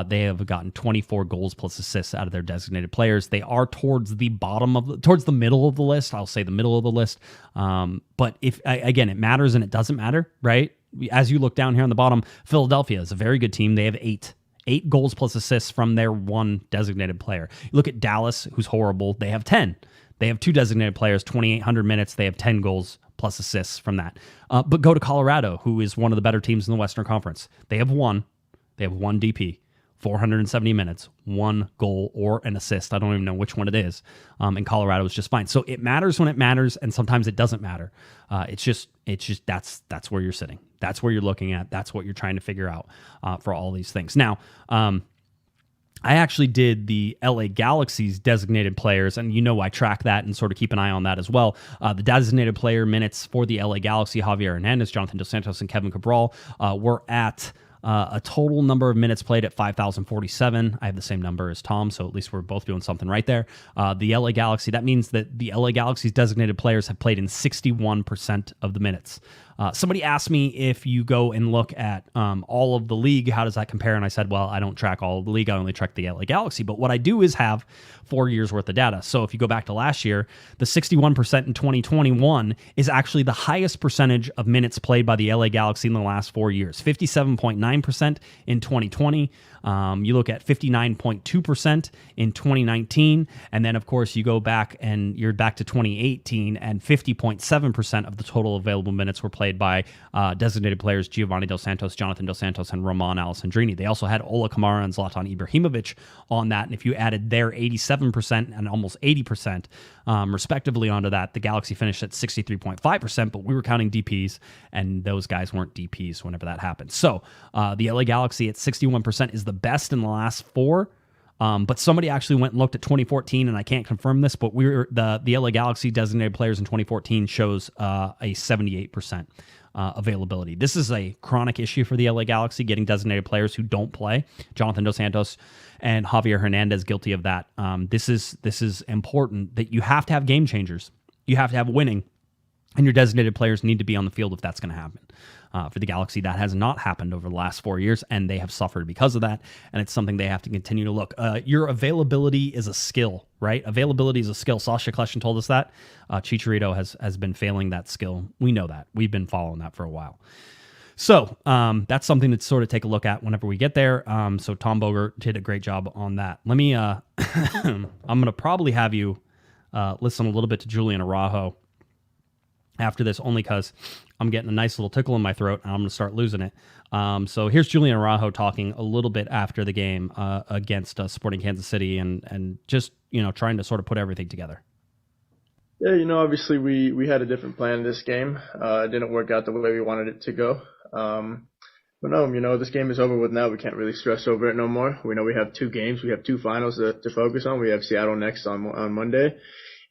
they have gotten 24 goals plus assists out of their designated players. They are towards the middle of the list. I'll say the middle of the list. But again, it matters and it doesn't matter, right? As you look down here on the bottom, Philadelphia is a very good team. They have 8 goals plus assists from their 1 designated player. You look at Dallas, who's horrible. They have 10. They have 2 designated players, 2,800 minutes. They have 10 goals plus assists from that. But go to Colorado, who is one of the better teams in the Western Conference. They have 1. They have 1 DP, 470 minutes, 1 goal or an assist. I don't even know which one it is. And Colorado is just fine. So it matters when it matters, and sometimes it doesn't matter. It's just that's where you're sitting. That's where you're looking at. That's what you're trying to figure out for all these things. Now, I actually did the LA Galaxy's designated players, and I track that and sort of keep an eye on that as well. The designated player minutes for the LA Galaxy, Javier Hernandez, Jonathan Dos Santos, and Kevin Cabral were at a total number of minutes played at 5,047. I have the same number as Tom, so at least we're both doing something right there. The LA Galaxy, that means that the LA Galaxy's designated players have played in 61% of the minutes. Somebody asked me if you go and look at all of the league, how does that compare? And I said, well, I don't track all of the league. I only track the LA Galaxy. But what I do is have 4 years worth of data. So if you go back to last year, the 61% in 2021 is actually the highest percentage of minutes played by the LA Galaxy in the last 4 years. 57.9% in 2020. You look at 59.2% in 2019. And then, of course, you go back and you're back to 2018, and 50.7% of the total available minutes were played by designated players Giovanni Dos Santos, Jonathan Dos Santos, and Roman Alessandrini. They also had Ola Kamara and Zlatan Ibrahimovic on that. And if you added their 87% and almost 80%, respectively, onto that, the Galaxy finished at 63.5%, but we were counting DPs, and those guys weren't DPs whenever that happened. So the LA Galaxy at 61% is the best in the last 4. But somebody actually went and looked at 2014, and I can't confirm this, but the LA Galaxy designated players in 2014 shows a 78% availability. This is a chronic issue for the LA Galaxy, getting designated players who don't play. Jonathan Dos Santos and Javier Hernandez guilty of that. This is important, that you have to have game changers. You have to have winning, and your designated players need to be on the field if that's going to happen. For the Galaxy, that has not happened over the last 4 years, and they have suffered because of that, and it's something they have to continue to look. Your availability is a skill, right? Availability is a skill. Sasha Kleshin told us that. Chicharito has been failing that skill. We know that. We've been following that for a while. So that's something to sort of take a look at whenever we get there. So Tom Bogert did a great job on that. Let me, I'm going to probably have you listen a little bit to Julian Araujo after this, only because I'm getting a nice little tickle in my throat and I'm going to start losing it. So here's Julian Araujo talking a little bit after the game against Sporting Kansas City and just, trying to sort of put everything together. Yeah, obviously we had a different plan this game. It didn't work out the way we wanted it to go. But no, this game is over with now. We can't really stress over it no more. We know we have 2 games. We have 2 finals to focus on. We have Seattle next on Monday.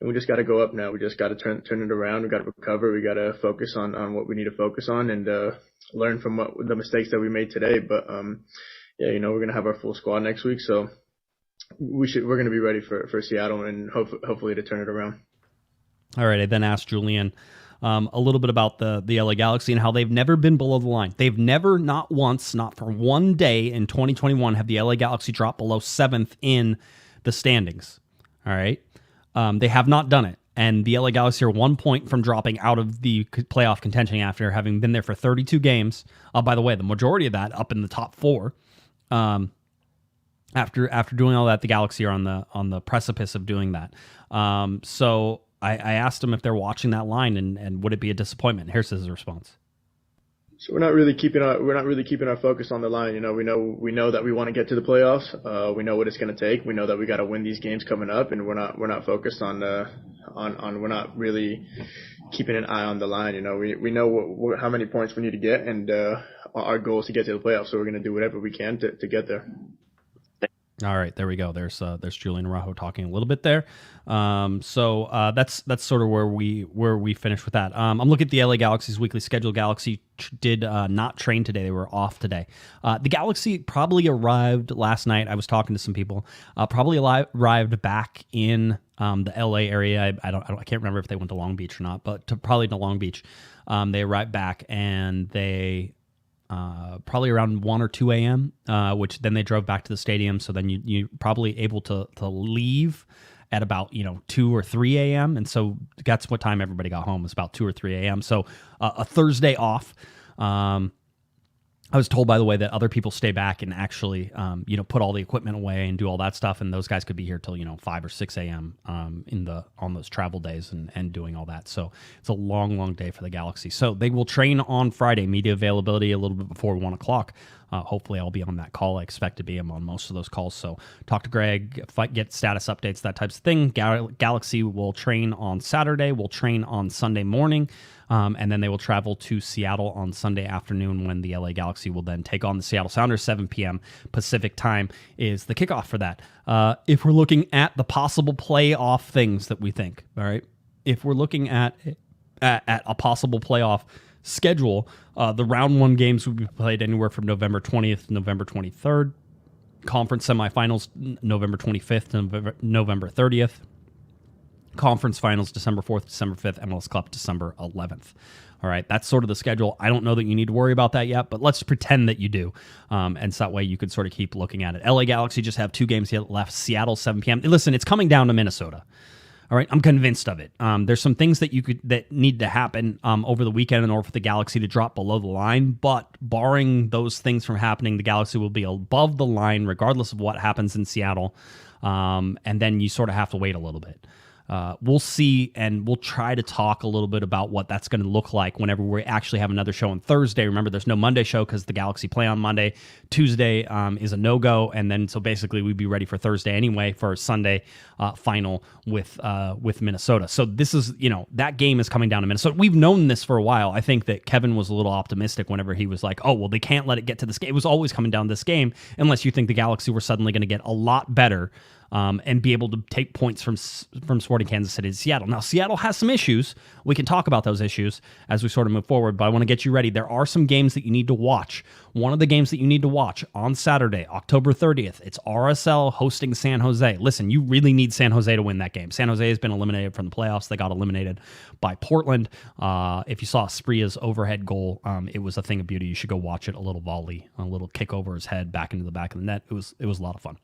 And we just got to go up now. We just got to turn it around. We got to recover. We got to focus on what we need to focus on and learn from the mistakes that we made today. But we're gonna have our full squad next week, so we're gonna be ready for Seattle and hopefully to turn it around. All right, I then asked Julian a little bit about the LA Galaxy and how they've never been below the line. They've never, not once, not for one day in 2021, have the LA Galaxy dropped below 7th in the standings. All right? They have not done it. And the LA Galaxy are 1 point from dropping out of the playoff contention after having been there for 32 games. By the way, the majority of that up in the top 4. After doing all that, the Galaxy are on the precipice of doing that. So I asked him if they're watching that line and would it be a disappointment. Here's his response. So we're not really keeping our focus on the line. You know, we know that we want to get to the playoffs. We know what it's going to take. We know that we got to win these games coming up, and we're not focused on we're not really keeping an eye on the line. You know, we know how many points we need to get, and our goal is to get to the playoffs. So we're going to do whatever we can to get there. All right, there we go. There's Julian Araujo talking a little bit there. So that's sort of where we finished with that. I'm looking at the LA Galaxy's weekly schedule. Galaxy did not train today; they were off today. The Galaxy probably arrived last night. I was talking to some people. Probably arrived back in the LA area. I can't remember if they went to Long Beach or not, but probably to Long Beach. They arrived back and they. Probably around 1 or 2 a.m., which then they drove back to the stadium. So then you probably able to leave at about 2 or 3 a.m. And so that's what time everybody got home, was about 2 or 3 a.m. So a Thursday off. I was told, by the way, that other people stay back and actually, put all the equipment away and do all that stuff, and those guys could be here till 5 or 6 a.m. On those travel days and doing all that. So it's a long, long day for the Galaxy. So they will train on Friday. Media availability a little bit before 1 o'clock. Hopefully, I'll be on that call. I expect to be. I'm on most of those calls. So talk to Greg, get status updates, that types of thing. Galaxy will train on Saturday. Will train on Sunday morning. And then they will travel to Seattle on Sunday afternoon when the LA Galaxy will then take on the Seattle Sounders. 7 p.m. Pacific time is the kickoff for that. If we're looking at the possible playoff things that we think, all right, if we're looking at a possible playoff schedule, the round 1 games will be played anywhere from November 20th to November 23rd. Conference semifinals, November 25th to November 30th. Conference finals December 4th, December 5th, MLS Cup December 11th. All right, that's sort of the schedule. I don't know that you need to worry about that yet, but let's pretend that you do. And so that way you could sort of keep looking at it. LA Galaxy just have 2 games left. Seattle, 7 p.m. Listen, it's coming down to Minnesota. All right, I'm convinced of it. There's some things that need to happen over the weekend in order for the Galaxy to drop below the line, but barring those things from happening, the Galaxy will be above the line regardless of what happens in Seattle. And then you sort of have to wait a little bit. We'll see, and we'll try to talk a little bit about what that's going to look like whenever we actually have another show on Thursday. Remember, there's no Monday show because the Galaxy play on Monday. Tuesday is a no-go, and then so basically we'd be ready for Thursday anyway for Sunday final with Minnesota. So this is, that game is coming down to Minnesota. We've known this for a while. I think that Kevin was a little optimistic whenever he was like, oh, well, they can't let it get to this game. It was always coming down to this game unless you think the Galaxy were suddenly going to get a lot better and be able to take points from Sporting Kansas City to Seattle. Now, Seattle has some issues. We can talk about those issues as we sort of move forward, but I want to get you ready. There are some games that you need to watch. One of the games that you need to watch on Saturday, October 30th, it's RSL hosting San Jose. Listen, you really need San Jose to win that game. San Jose has been eliminated from the playoffs. They got eliminated by Portland. If you saw Spria's overhead goal, it was a thing of beauty. You should go watch it. A little volley, a little kick over his head back into the back of the net. It was a lot of fun.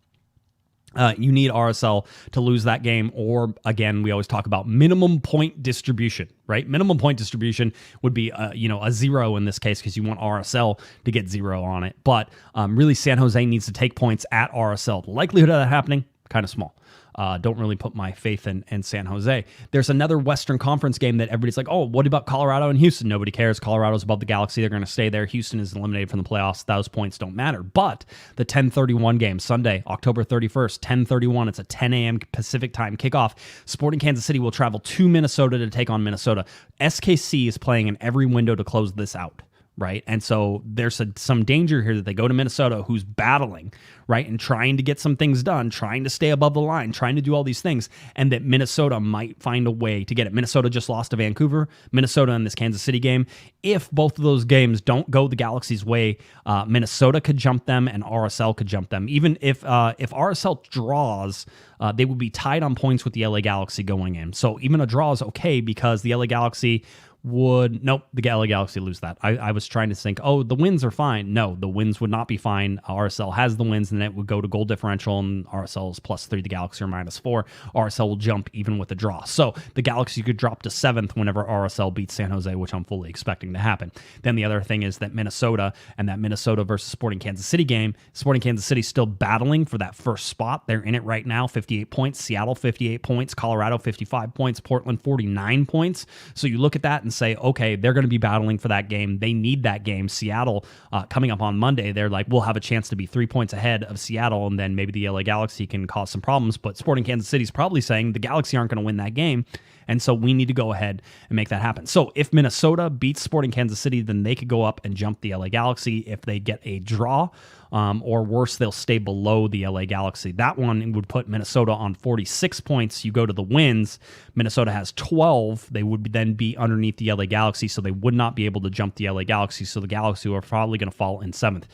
You need RSL to lose that game, or again, we always talk about minimum point distribution, right? Minimum point distribution would be, a 0 in this case because you want RSL to get 0 on it. But really, San Jose needs to take points at RSL. The likelihood of that happening, kind of small. Don't really put my faith in San Jose. There's another Western Conference game that everybody's like, oh, what about Colorado and Houston? Nobody cares. Colorado's above the Galaxy. They're going to stay there. Houston is eliminated from the playoffs. Those points don't matter. But the 10:31 game, Sunday, October 31st, 10:31. It's a 10 a.m. Pacific time kickoff. Sporting Kansas City will travel to Minnesota to take on Minnesota. SKC is playing in every window to close this out. right? And so there's some danger here that they go to Minnesota, who's battling, right, and trying to get some things done, trying to stay above the line, trying to do all these things, and that Minnesota might find a way to get it. Minnesota just lost to Vancouver. Minnesota in this Kansas City game. If both of those games don't go the Galaxy's way, Minnesota could jump them and RSL could jump them. Even if RSL draws, they would be tied on points with the LA Galaxy going in. So even a draw is okay because the LA Galaxy the LA Galaxy lose that. I was trying to think, the wins are fine. No, the wins would not be fine. RSL has the wins, and it would go to goal differential, and RSL is +3, the Galaxy are -4. RSL will jump even with a draw. So the Galaxy could drop to 7th whenever RSL beats San Jose, which I'm fully expecting to happen. Then the other thing is that Minnesota versus Sporting Kansas City game, Sporting Kansas City still battling for that first spot. They're in it right now, 58 points. Seattle, 58 points. Colorado, 55 points. Portland, 49 points. So you look at that and say, okay, they're going to be battling for that game. They need that game. Seattle, coming up on Monday, they're like, we'll have a chance to be 3 points ahead of Seattle, and then maybe the LA Galaxy can cause some problems. But Sporting Kansas City is probably saying the Galaxy aren't going to win that game, and so we need to go ahead and make that happen. So if Minnesota beats Sporting Kansas City, then they could go up and jump the LA Galaxy. If they get a draw, or worse, they'll stay below the LA Galaxy. That one would put Minnesota on 46 points. You go to the wins, Minnesota has 12. They would then be underneath the LA Galaxy, so they would not be able to jump the LA Galaxy. So the Galaxy are probably going to fall in 7th.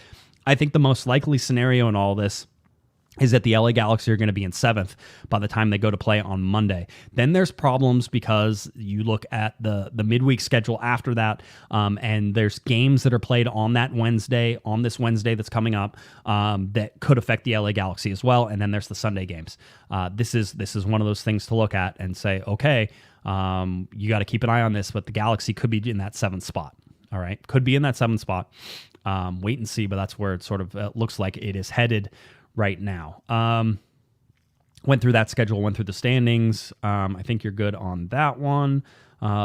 I think the most likely scenario in all this is that the LA Galaxy are going to be in 7th by the time they go to play on Monday. Then there's problems because you look at the midweek schedule after that, and there's games that are played on this Wednesday that's coming up, that could affect the LA Galaxy as well. And then there's the Sunday games. This is one of those things to look at and say, okay, you got to keep an eye on this, but the Galaxy could be in that 7th spot. All right, could be in that 7th spot. Wait and see, but that's where it sort of looks like it is headed right now. Went through that schedule, went through the standings. I think you're good on that one.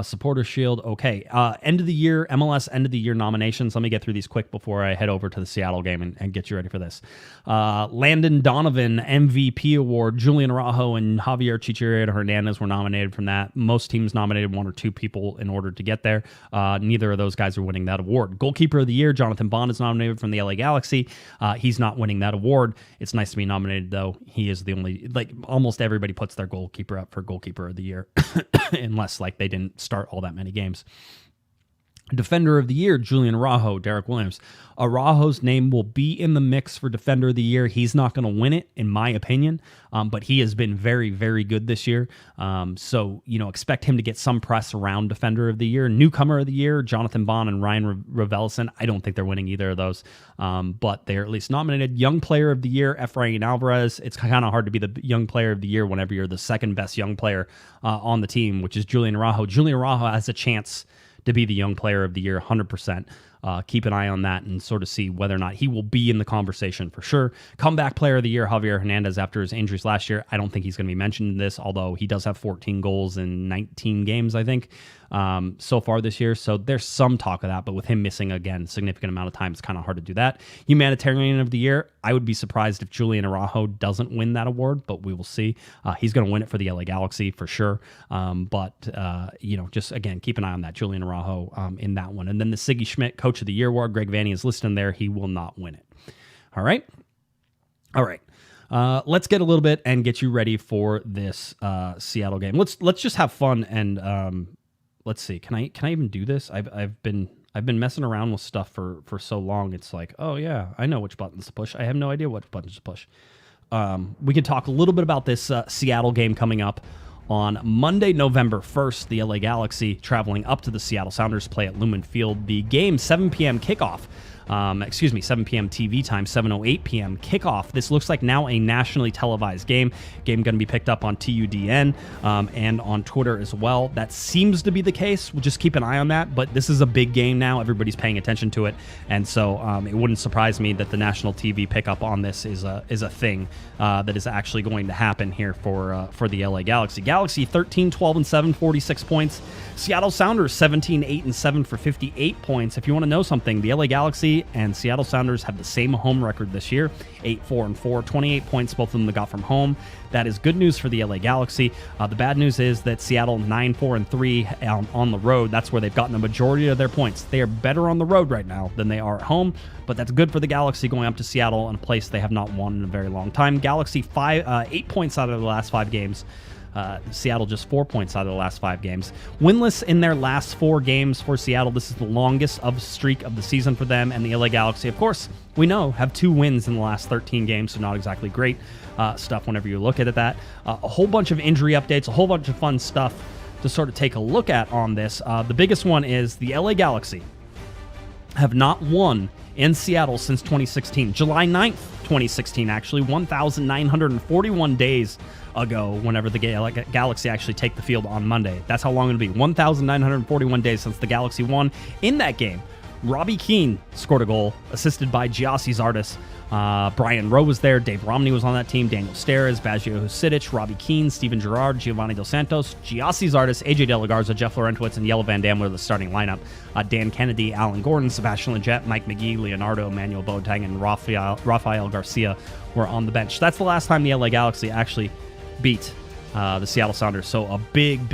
Supporter Shield, okay. End of the year, MLS end of the year nominations. Let me get through these quick before I head over to the Seattle game and get you ready for this. Landon Donovan, MVP award. Julian Araujo and Javier Chicharito Hernandez were nominated from that. Most teams nominated 1 or 2 people in order to get there. Neither of those guys are winning that award. Goalkeeper of the year, Jonathan Bond is nominated from the LA Galaxy. He's not winning that award. It's nice to be nominated, though. He is the only, almost everybody puts their goalkeeper up for goalkeeper of the year, unless they didn't start all that many games. Defender of the year, Julian Araujo, Derek Williams. Araujo's name will be in the mix for Defender of the Year. He's not going to win it, in my opinion, but he has been very, very good this year. So, expect him to get some press around Defender of the Year. Newcomer of the Year, Jonathan Bond and Ryan Ravelison. I don't think they're winning either of those, but they're at least nominated. Young Player of the Year, Efrain Alvarez. It's kind of hard to be the Young Player of the Year whenever you're the second best young player on the team, which is Julian Araujo. Julian Araujo has a chance to be the Young Player of the Year, 100%. Keep an eye on that and sort of see whether or not he will be in the conversation for sure. Comeback Player of the Year, Javier Hernandez, after his injuries last year. I don't think he's going to be mentioned in this, although he does have 14 goals in 19 games, I think, so far this year. So there's some talk of that, but with him missing, again, significant amount of time, it's kind of hard to do that. Humanitarian of the Year, I would be surprised if Julian Araujo doesn't win that award, but we will see. He's going to win it for the LA Galaxy for sure. Just again, keep an eye on that, Julian Araujo in that one. And then the Siggy Schmidt Coach of the Year award, Greg Vanney is listed in there. He will not win it. All right. Let's get a little bit and get you ready for this Seattle game. Let's just have fun and let's see. Can I even do this? I've been messing around with stuff for so long. It's like, oh yeah, I know which buttons to push. I have no idea what buttons to push. We can talk a little bit about this Seattle game coming up on Monday, November 1st. The LA Galaxy traveling up to the Seattle Sounders, play at Lumen Field. The game, 7 p.m. kickoff. 7 p.m. TV time, 7:08 p.m. kickoff. This looks like now a nationally televised game. Game going to be picked up on TUDN and on Twitter as well. That seems to be the case. We'll just keep an eye on that, but this is a big game now. Everybody's paying attention to it, and so it wouldn't surprise me that the national TV pickup on this is a thing that is actually going to happen here for the LA Galaxy. Galaxy 13-12-7, 46 points. Seattle Sounders 17-8-7 for 58 points. If you want to know something, the LA Galaxy Galaxy and Seattle Sounders have the same home record this year, 8-4-4, 28 points, both of them they got from home. That is good news for the LA Galaxy. The bad news is that Seattle 9-4-3 on the road. That's where they've gotten a majority of their points. They are better on the road right now than they are at home, but that's good for the Galaxy going up to Seattle in a place they have not won in a very long time. Galaxy 8 points out of the last 5 games. Seattle just 4 points out of the last 5 games. Winless in their last 4 games for Seattle. This is the longest of streak of the season for them. And the LA Galaxy, of course, we know, have 2 wins in the last 13 games, so not exactly great stuff whenever you look at that. A whole bunch of injury updates, a whole bunch of fun stuff to sort of take a look at on this. The biggest one is the LA Galaxy have not won in Seattle since 2016. July 9th, 2016, actually, 1,941 days ago, whenever the Galaxy actually take the field on Monday. That's how long it'll be. 1,941 days since the Galaxy won. In that game, Robbie Keane scored a goal, assisted by Giassi Zardes. Brian Rowe was there. Dave Romney was on that team. Daniel Steres, Baggio Husidic, Robbie Keane, Steven Gerrard, Giovanni Dos Santos, Giassi Zardes, AJ De La Garza, Jeff Laurentowicz, and Yellow Van Dam were the starting lineup. Dan Kennedy, Alan Gordon, Sebastian Lletgets, Mike McGee, Leonardo, Emmanuel Boateng, and Rafael Garcia were on the bench. That's the last time the LA Galaxy actually beat the Seattle Sounders. So a big,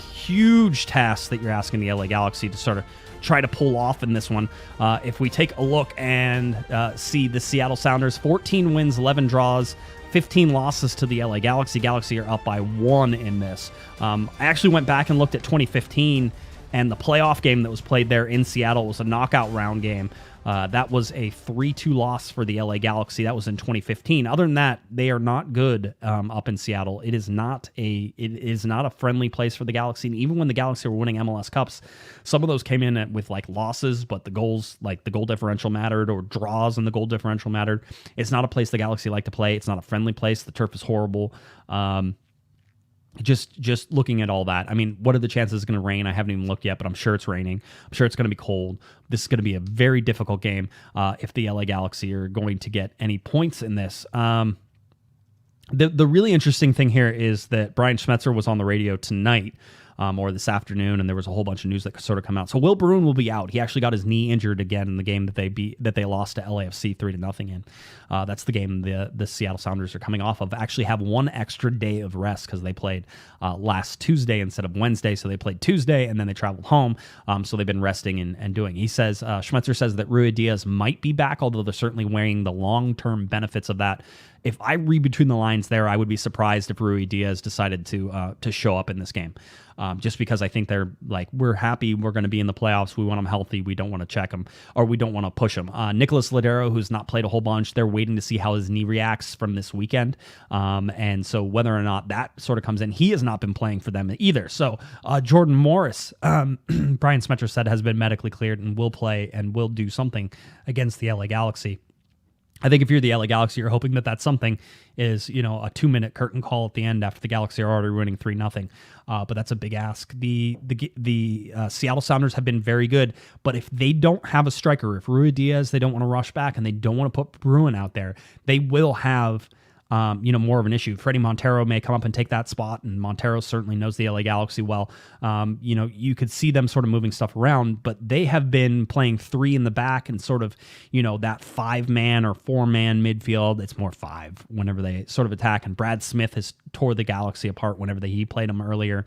huge task that you're asking the LA Galaxy to sort of try to pull off in this one. If we take a look and see the Seattle Sounders, 14 wins, 11 draws, 15 losses to the LA Galaxy. Galaxy are up by 1 in this. I actually went back and looked at 2015, and the playoff game that was played there in Seattle was a knockout round game. That was a 3-2 loss for the LA Galaxy. That was in 2015. Other than that, they are not good up in Seattle. It is not a friendly place for the Galaxy. And even when the Galaxy were winning MLS Cups, some of those came in with like losses, but the goals, like the goal differential mattered, or draws and the goal differential mattered. It's not a place the Galaxy like to play. It's not a friendly place. The turf is horrible. Just looking at all that, I mean, what are the chances it's going to rain? I haven't even looked yet, but I'm sure it's raining. I'm sure it's going to be cold. This is going to be a very difficult game if the LA Galaxy are going to get any points in this. The really interesting thing here is that Brian Schmetzer was on the radio tonight, or this afternoon, and there was a whole bunch of news that sort of come out. So Will Baroon will be out. He actually got his knee injured again in the game that they lost to LAFC 3-0 in. That's the game the Seattle Sounders are coming off of. Actually have 1 extra day of rest because they played last Tuesday instead of Wednesday. So they played Tuesday and then they traveled home. So they've been resting and doing. He says, Schmetzer says that Rui Diaz might be back, although they're certainly weighing the long-term benefits of that. If I read between the lines there, I would be surprised if Rui Diaz decided to show up in this game. Just because I think they're like, we're happy, we're going to be in the playoffs, we want them healthy, we don't want to check them, or we don't want to push them. Nicholas Ladero, who's not played a whole bunch, they're waiting to see how his knee reacts from this weekend. And so whether or not that sort of comes in, he has not been playing for them either. So Jordan Morris, Brian Schmetzer said, has been medically cleared and will play and will do something against the LA Galaxy. I think if you're the LA Galaxy, you're hoping that something is, a 2-minute curtain call at the end after the Galaxy are already winning 3-0. But that's a big ask. The Seattle Sounders have been very good, but if they don't have a striker, if Rui Diaz, they don't want to rush back and they don't want to put Bruin out there, they will have more of an issue. Freddie Montero may come up and take that spot, and Montero certainly knows the LA Galaxy well. You could see them sort of moving stuff around, but they have been playing 3 in the back and sort of, that 5-man or 4-man midfield. It's more 5 whenever they sort of attack, and Brad Smith has tore the Galaxy apart whenever he played them earlier.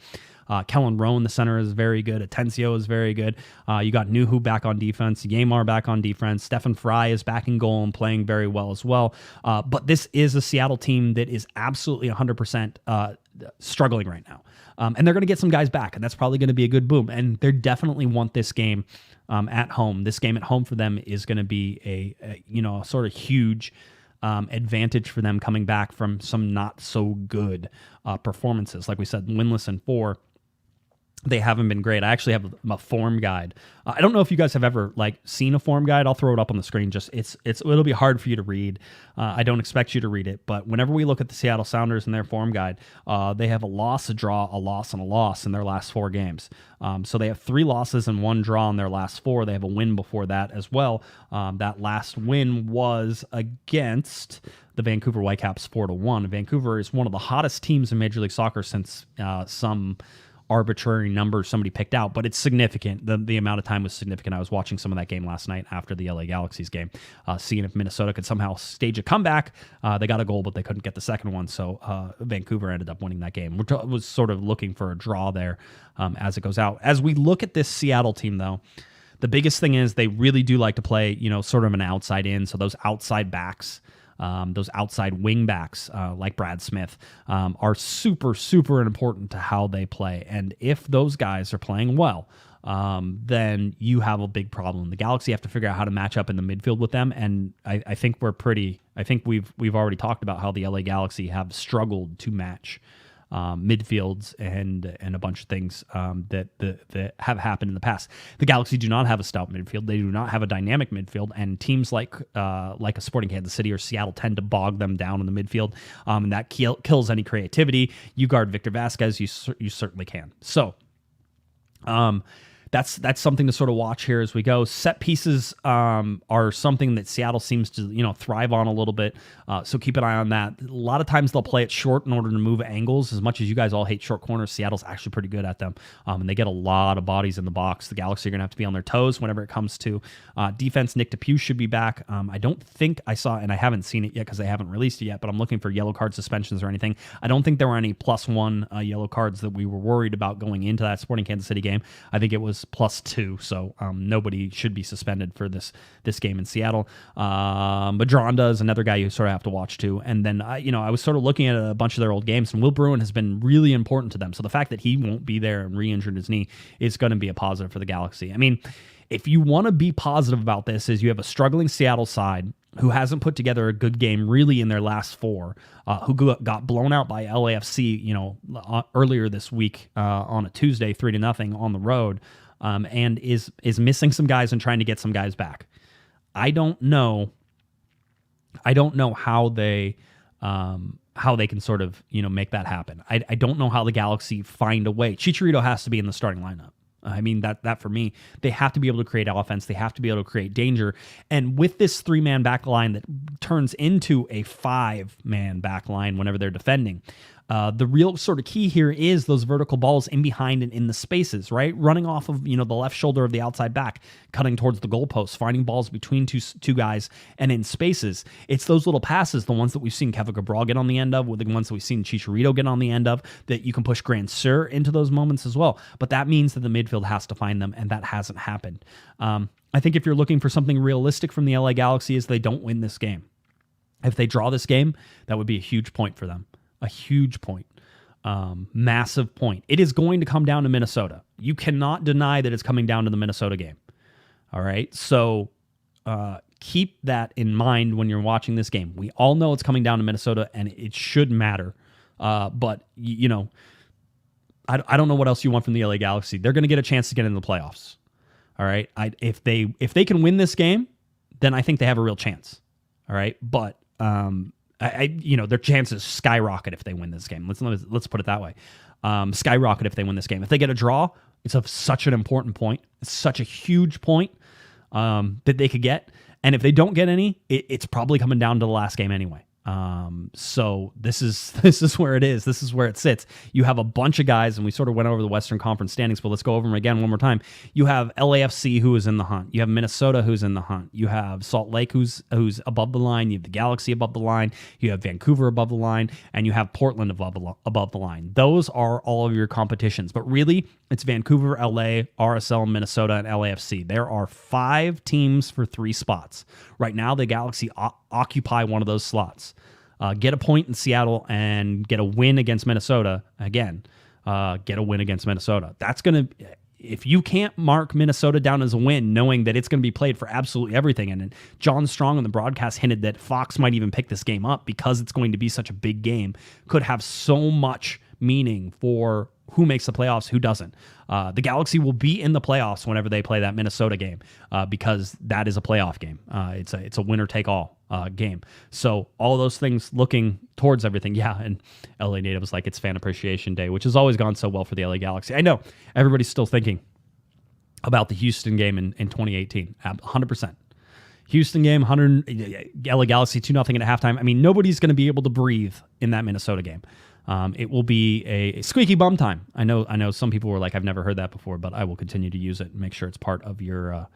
Kellen Rowe in the center is very good. Atencio is very good. You got Nuhu back on defense. Yamar back on defense. Stephen Fry is back in goal and playing very well as well. But this is a Seattle team that is absolutely 100% struggling right now. And they're going to get some guys back, and that's probably going to be a good boom. And they definitely want this game at home. This game at home for them is going to be a sort of huge advantage for them coming back from some not so good performances. Like we said, winless in 4. They haven't been great. I actually have a form guide. I don't know if you guys have ever seen a form guide. I'll throw it up on the screen. Just it'll be hard for you to read. I don't expect you to read it, but whenever we look at the Seattle Sounders and their form guide, they have a loss, a draw, a loss, and a loss in their last 4 games. So they have 3 losses and 1 draw in their last 4. They have a win before that as well. That last win was against the Vancouver Whitecaps 4-1. Vancouver is one of the hottest teams in Major League Soccer since some arbitrary number somebody picked out, but it's significant. The amount of time was significant. I was watching some of that game last night after the LA Galaxy's game, seeing if Minnesota could somehow stage a comeback. They got a goal, but they couldn't get the second one, so Vancouver ended up winning that game. I was sort of looking for a draw there as it goes out. As we look at this Seattle team, though, the biggest thing is they really do like to play, sort of an outside in, so those outside backs, those outside wing backs like Brad Smith are super, super important to how they play. And if those guys are playing well, then you have a big problem. The Galaxy have to figure out how to match up in the midfield with them. And I think we've already talked about how the LA Galaxy have struggled to match midfields and a bunch of things that have happened in the past. The Galaxy do not have a stout midfield. They do not have a dynamic midfield, and teams like a Sporting Kansas City or Seattle tend to bog them down in the midfield, and that kills any creativity. You guard Victor Vasquez, you certainly can. So that's something to sort of watch here as we go. Set pieces are something that Seattle seems to thrive on a little bit, so keep an eye on that. A lot of times they'll play it short in order to move angles. As much as you guys all hate short corners, Seattle's actually pretty good at them, and they get a lot of bodies in the box. The Galaxy are going to have to be on their toes whenever it comes to defense. Nick DePuy should be back. I don't think I saw, and I haven't seen it yet because they haven't released it yet, but I'm looking for yellow card suspensions or anything. I don't think there were any +1 yellow cards that we were worried about going into that Sporting Kansas City game. I think it was +2, so nobody should be suspended for this game in Seattle. Madronda is another guy you sort of have to watch too. And then I was sort of looking at a bunch of their old games, and Will Bruin has been really important to them. So the fact that he won't be there and re-injured his knee is going to be a positive for the Galaxy. I mean, if you want to be positive about this, is you have a struggling Seattle side who hasn't put together a good game really in their last 4, who got blown out by LAFC, earlier this week on a Tuesday, 3-0 on the road. And is missing some guys and trying to get some guys back. I don't know how they can sort of make that happen. I don't know how the Galaxy find a way. Chicharito has to be in the starting lineup. I mean, that for me, they have to be able to create offense. They have to be able to create danger. And with this 3-man back line that turns into a 5-man back line whenever they're defending, the real sort of key here is those vertical balls in behind and in the spaces, right? Running off of, the left shoulder of the outside back, cutting towards the goalpost, finding balls between two guys and in spaces. It's those little passes, the ones that we've seen Kevin Cabral get on the end of, with the ones that we've seen Chicharito get on the end of, that you can push Grand Sur into those moments as well. But that means that the midfield has to find them, and that hasn't happened. I think if you're looking for something realistic from the LA Galaxy, is they don't win this game. If they draw this game, that would be a huge point for them. A huge point. Massive point. It is going to come down to Minnesota. You cannot deny that it's coming down to the Minnesota game. All right? So keep that in mind when you're watching this game. We all know it's coming down to Minnesota, and it should matter. But, I don't know what else you want from the LA Galaxy. They're going to get a chance to get into the playoffs. All right? If they can win this game, then I think they have a real chance. All right? But their chances skyrocket if they win this game. Let's put it that way. Skyrocket if they win this game. If they get a draw, it's of such an important point. It's such a huge point that they could get. And if they don't get any, it's probably coming down to the last game anyway. So this is where it is. This is where it sits. You have a bunch of guys, and we sort of went over the Western Conference standings, but let's go over them again one more time. You have LAFC, who is in the hunt. You have Minnesota, who's in the hunt. You have Salt Lake, who's above the line. You have the Galaxy above the line. You have Vancouver above the line, and you have Portland above the line. Those are all of your competitions, but really it's Vancouver, LA, RSL, Minnesota, and LAFC. There are 5 teams for 3 spots. Right now, the Galaxy occupy one of those slots. Get a point in Seattle and get a win against Minnesota. Again, get a win against Minnesota. That's going to, if you can't mark Minnesota down as a win, knowing that it's going to be played for absolutely everything. And John Strong on the broadcast hinted that Fox might even pick this game up because it's going to be such a big game, could have so much meaning for who makes the playoffs, who doesn't. The Galaxy will be in the playoffs whenever they play that Minnesota game because that is a playoff game. It's a winner-take-all game. So all those things looking towards everything. Yeah, and LA Native was like, it's Fan Appreciation Day, which has always gone so well for the LA Galaxy. I know everybody's still thinking about the Houston game in 2018. 100%. Houston game, LA Galaxy 2-0 at halftime. I mean, nobody's going to be able to breathe in that Minnesota game. It will be a squeaky bum time. I know some people were like, I've never heard that before, but I will continue to use it and make sure it's part of your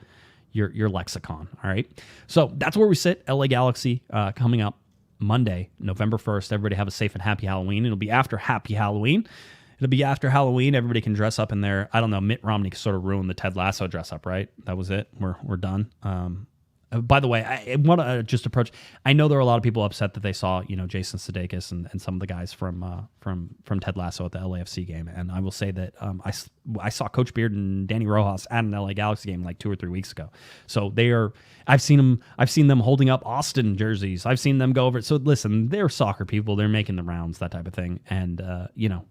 lexicon. All right. So that's where we sit. LA Galaxy coming up Monday, November 1st. Everybody have a safe and happy Halloween. It'll be after Happy Halloween. It'll be after Halloween. Everybody can dress up in their, I don't know, Mitt Romney sort of ruined the Ted Lasso dress up, right? That was it. We're done. By the way, I want to just approach. I know there are a lot of people upset that they saw, Jason Sudeikis and some of the guys from Ted Lasso at the LAFC game, and I will say that I saw Coach Beard and Danny Rojas at an LA Galaxy game like 2 or 3 weeks ago. So they are. I've seen them holding up Austin jerseys. I've seen them go over it. So listen, they're soccer people. They're making the rounds, that type of thing, and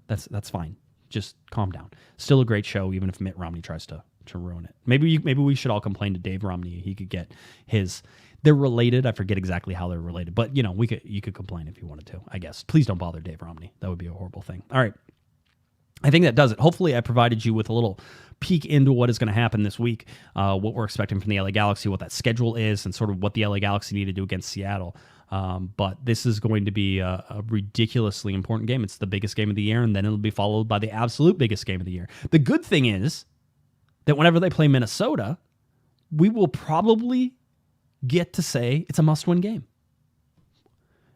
that's fine. Just calm down. Still a great show, even if Mitt Romney tries to ruin it. Maybe we should all complain to Dave Romney. He could get his. They're related. I forget exactly how they're related, but you could complain if you wanted to. I guess. Please don't bother Dave Romney. That would be a horrible thing. All right. I think that does it. Hopefully, I provided you with a little peek into what is going to happen this week, what we're expecting from the LA Galaxy, what that schedule is, and sort of what the LA Galaxy need to do against Seattle. But this is going to be a ridiculously important game. It's the biggest game of the year, and then it'll be followed by the absolute biggest game of the year. The good thing is that whenever they play Minnesota, we will probably get to say it's a must-win game.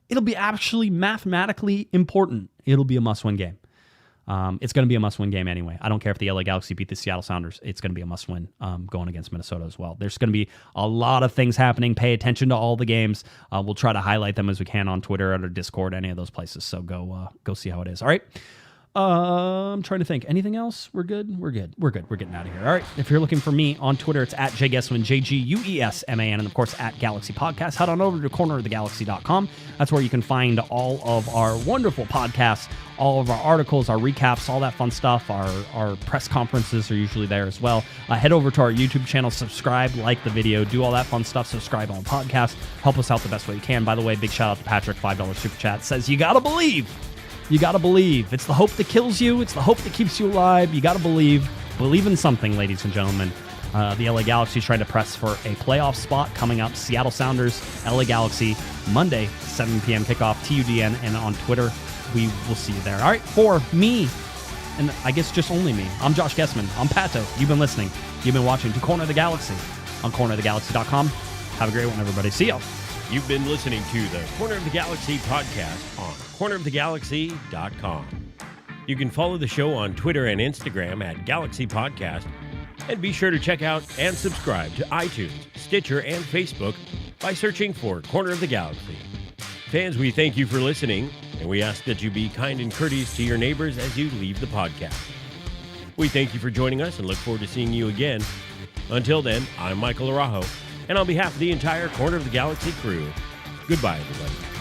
It'll be actually mathematically important. It'll be a must-win game. It's going to be a must-win game anyway. I don't care if the LA Galaxy beat the Seattle Sounders. It's going to be a must-win going against Minnesota as well. There's going to be a lot of things happening. Pay attention to all the games. We'll try to highlight them as we can on Twitter or Discord, any of those places. So go see how it is. All right. I'm trying to think. Anything else? We're good? We're getting out of here. All right. If you're looking for me on Twitter, it's at JGuesman, JGUESMAN, and of course at Galaxy Podcast. Head on over to cornerofthegalaxy.com. That's where you can find all of our wonderful podcasts, all of our articles, our recaps, all that fun stuff. Our press conferences are usually there as well. Head over to our YouTube channel, subscribe, like the video, do all that fun stuff, subscribe on podcast. Help us out the best way you can. By the way, big shout out to Patrick, $5 super chat. Says, you got to believe. You got to believe. It's the hope that kills you. It's the hope that keeps you alive. You got to believe. Believe in something, ladies and gentlemen. The LA Galaxy is trying to press for a playoff spot coming up. Seattle Sounders, LA Galaxy, Monday, 7 p.m. kickoff, TUDN, and on Twitter. We will see you there. All right, for me, and I guess just only me, I'm Josh Guesman. I'm Pato. You've been listening. You've been watching to Corner of the Galaxy on cornerofthegalaxy.com. Have a great one, everybody. See y'all. You've been listening to the Corner of the Galaxy podcast on cornerofthegalaxy.com. You can follow the show on Twitter and Instagram at Galaxy Podcast, and be sure to check out and subscribe to iTunes, Stitcher, and Facebook by searching for Corner of the Galaxy. Fans, we thank you for listening, and we ask that you be kind and courteous to your neighbors as you leave the podcast. We thank you for joining us and look forward to seeing you again. Until then, I'm Michael Araujo, and on behalf of the entire Corner of the Galaxy crew, goodbye, everybody.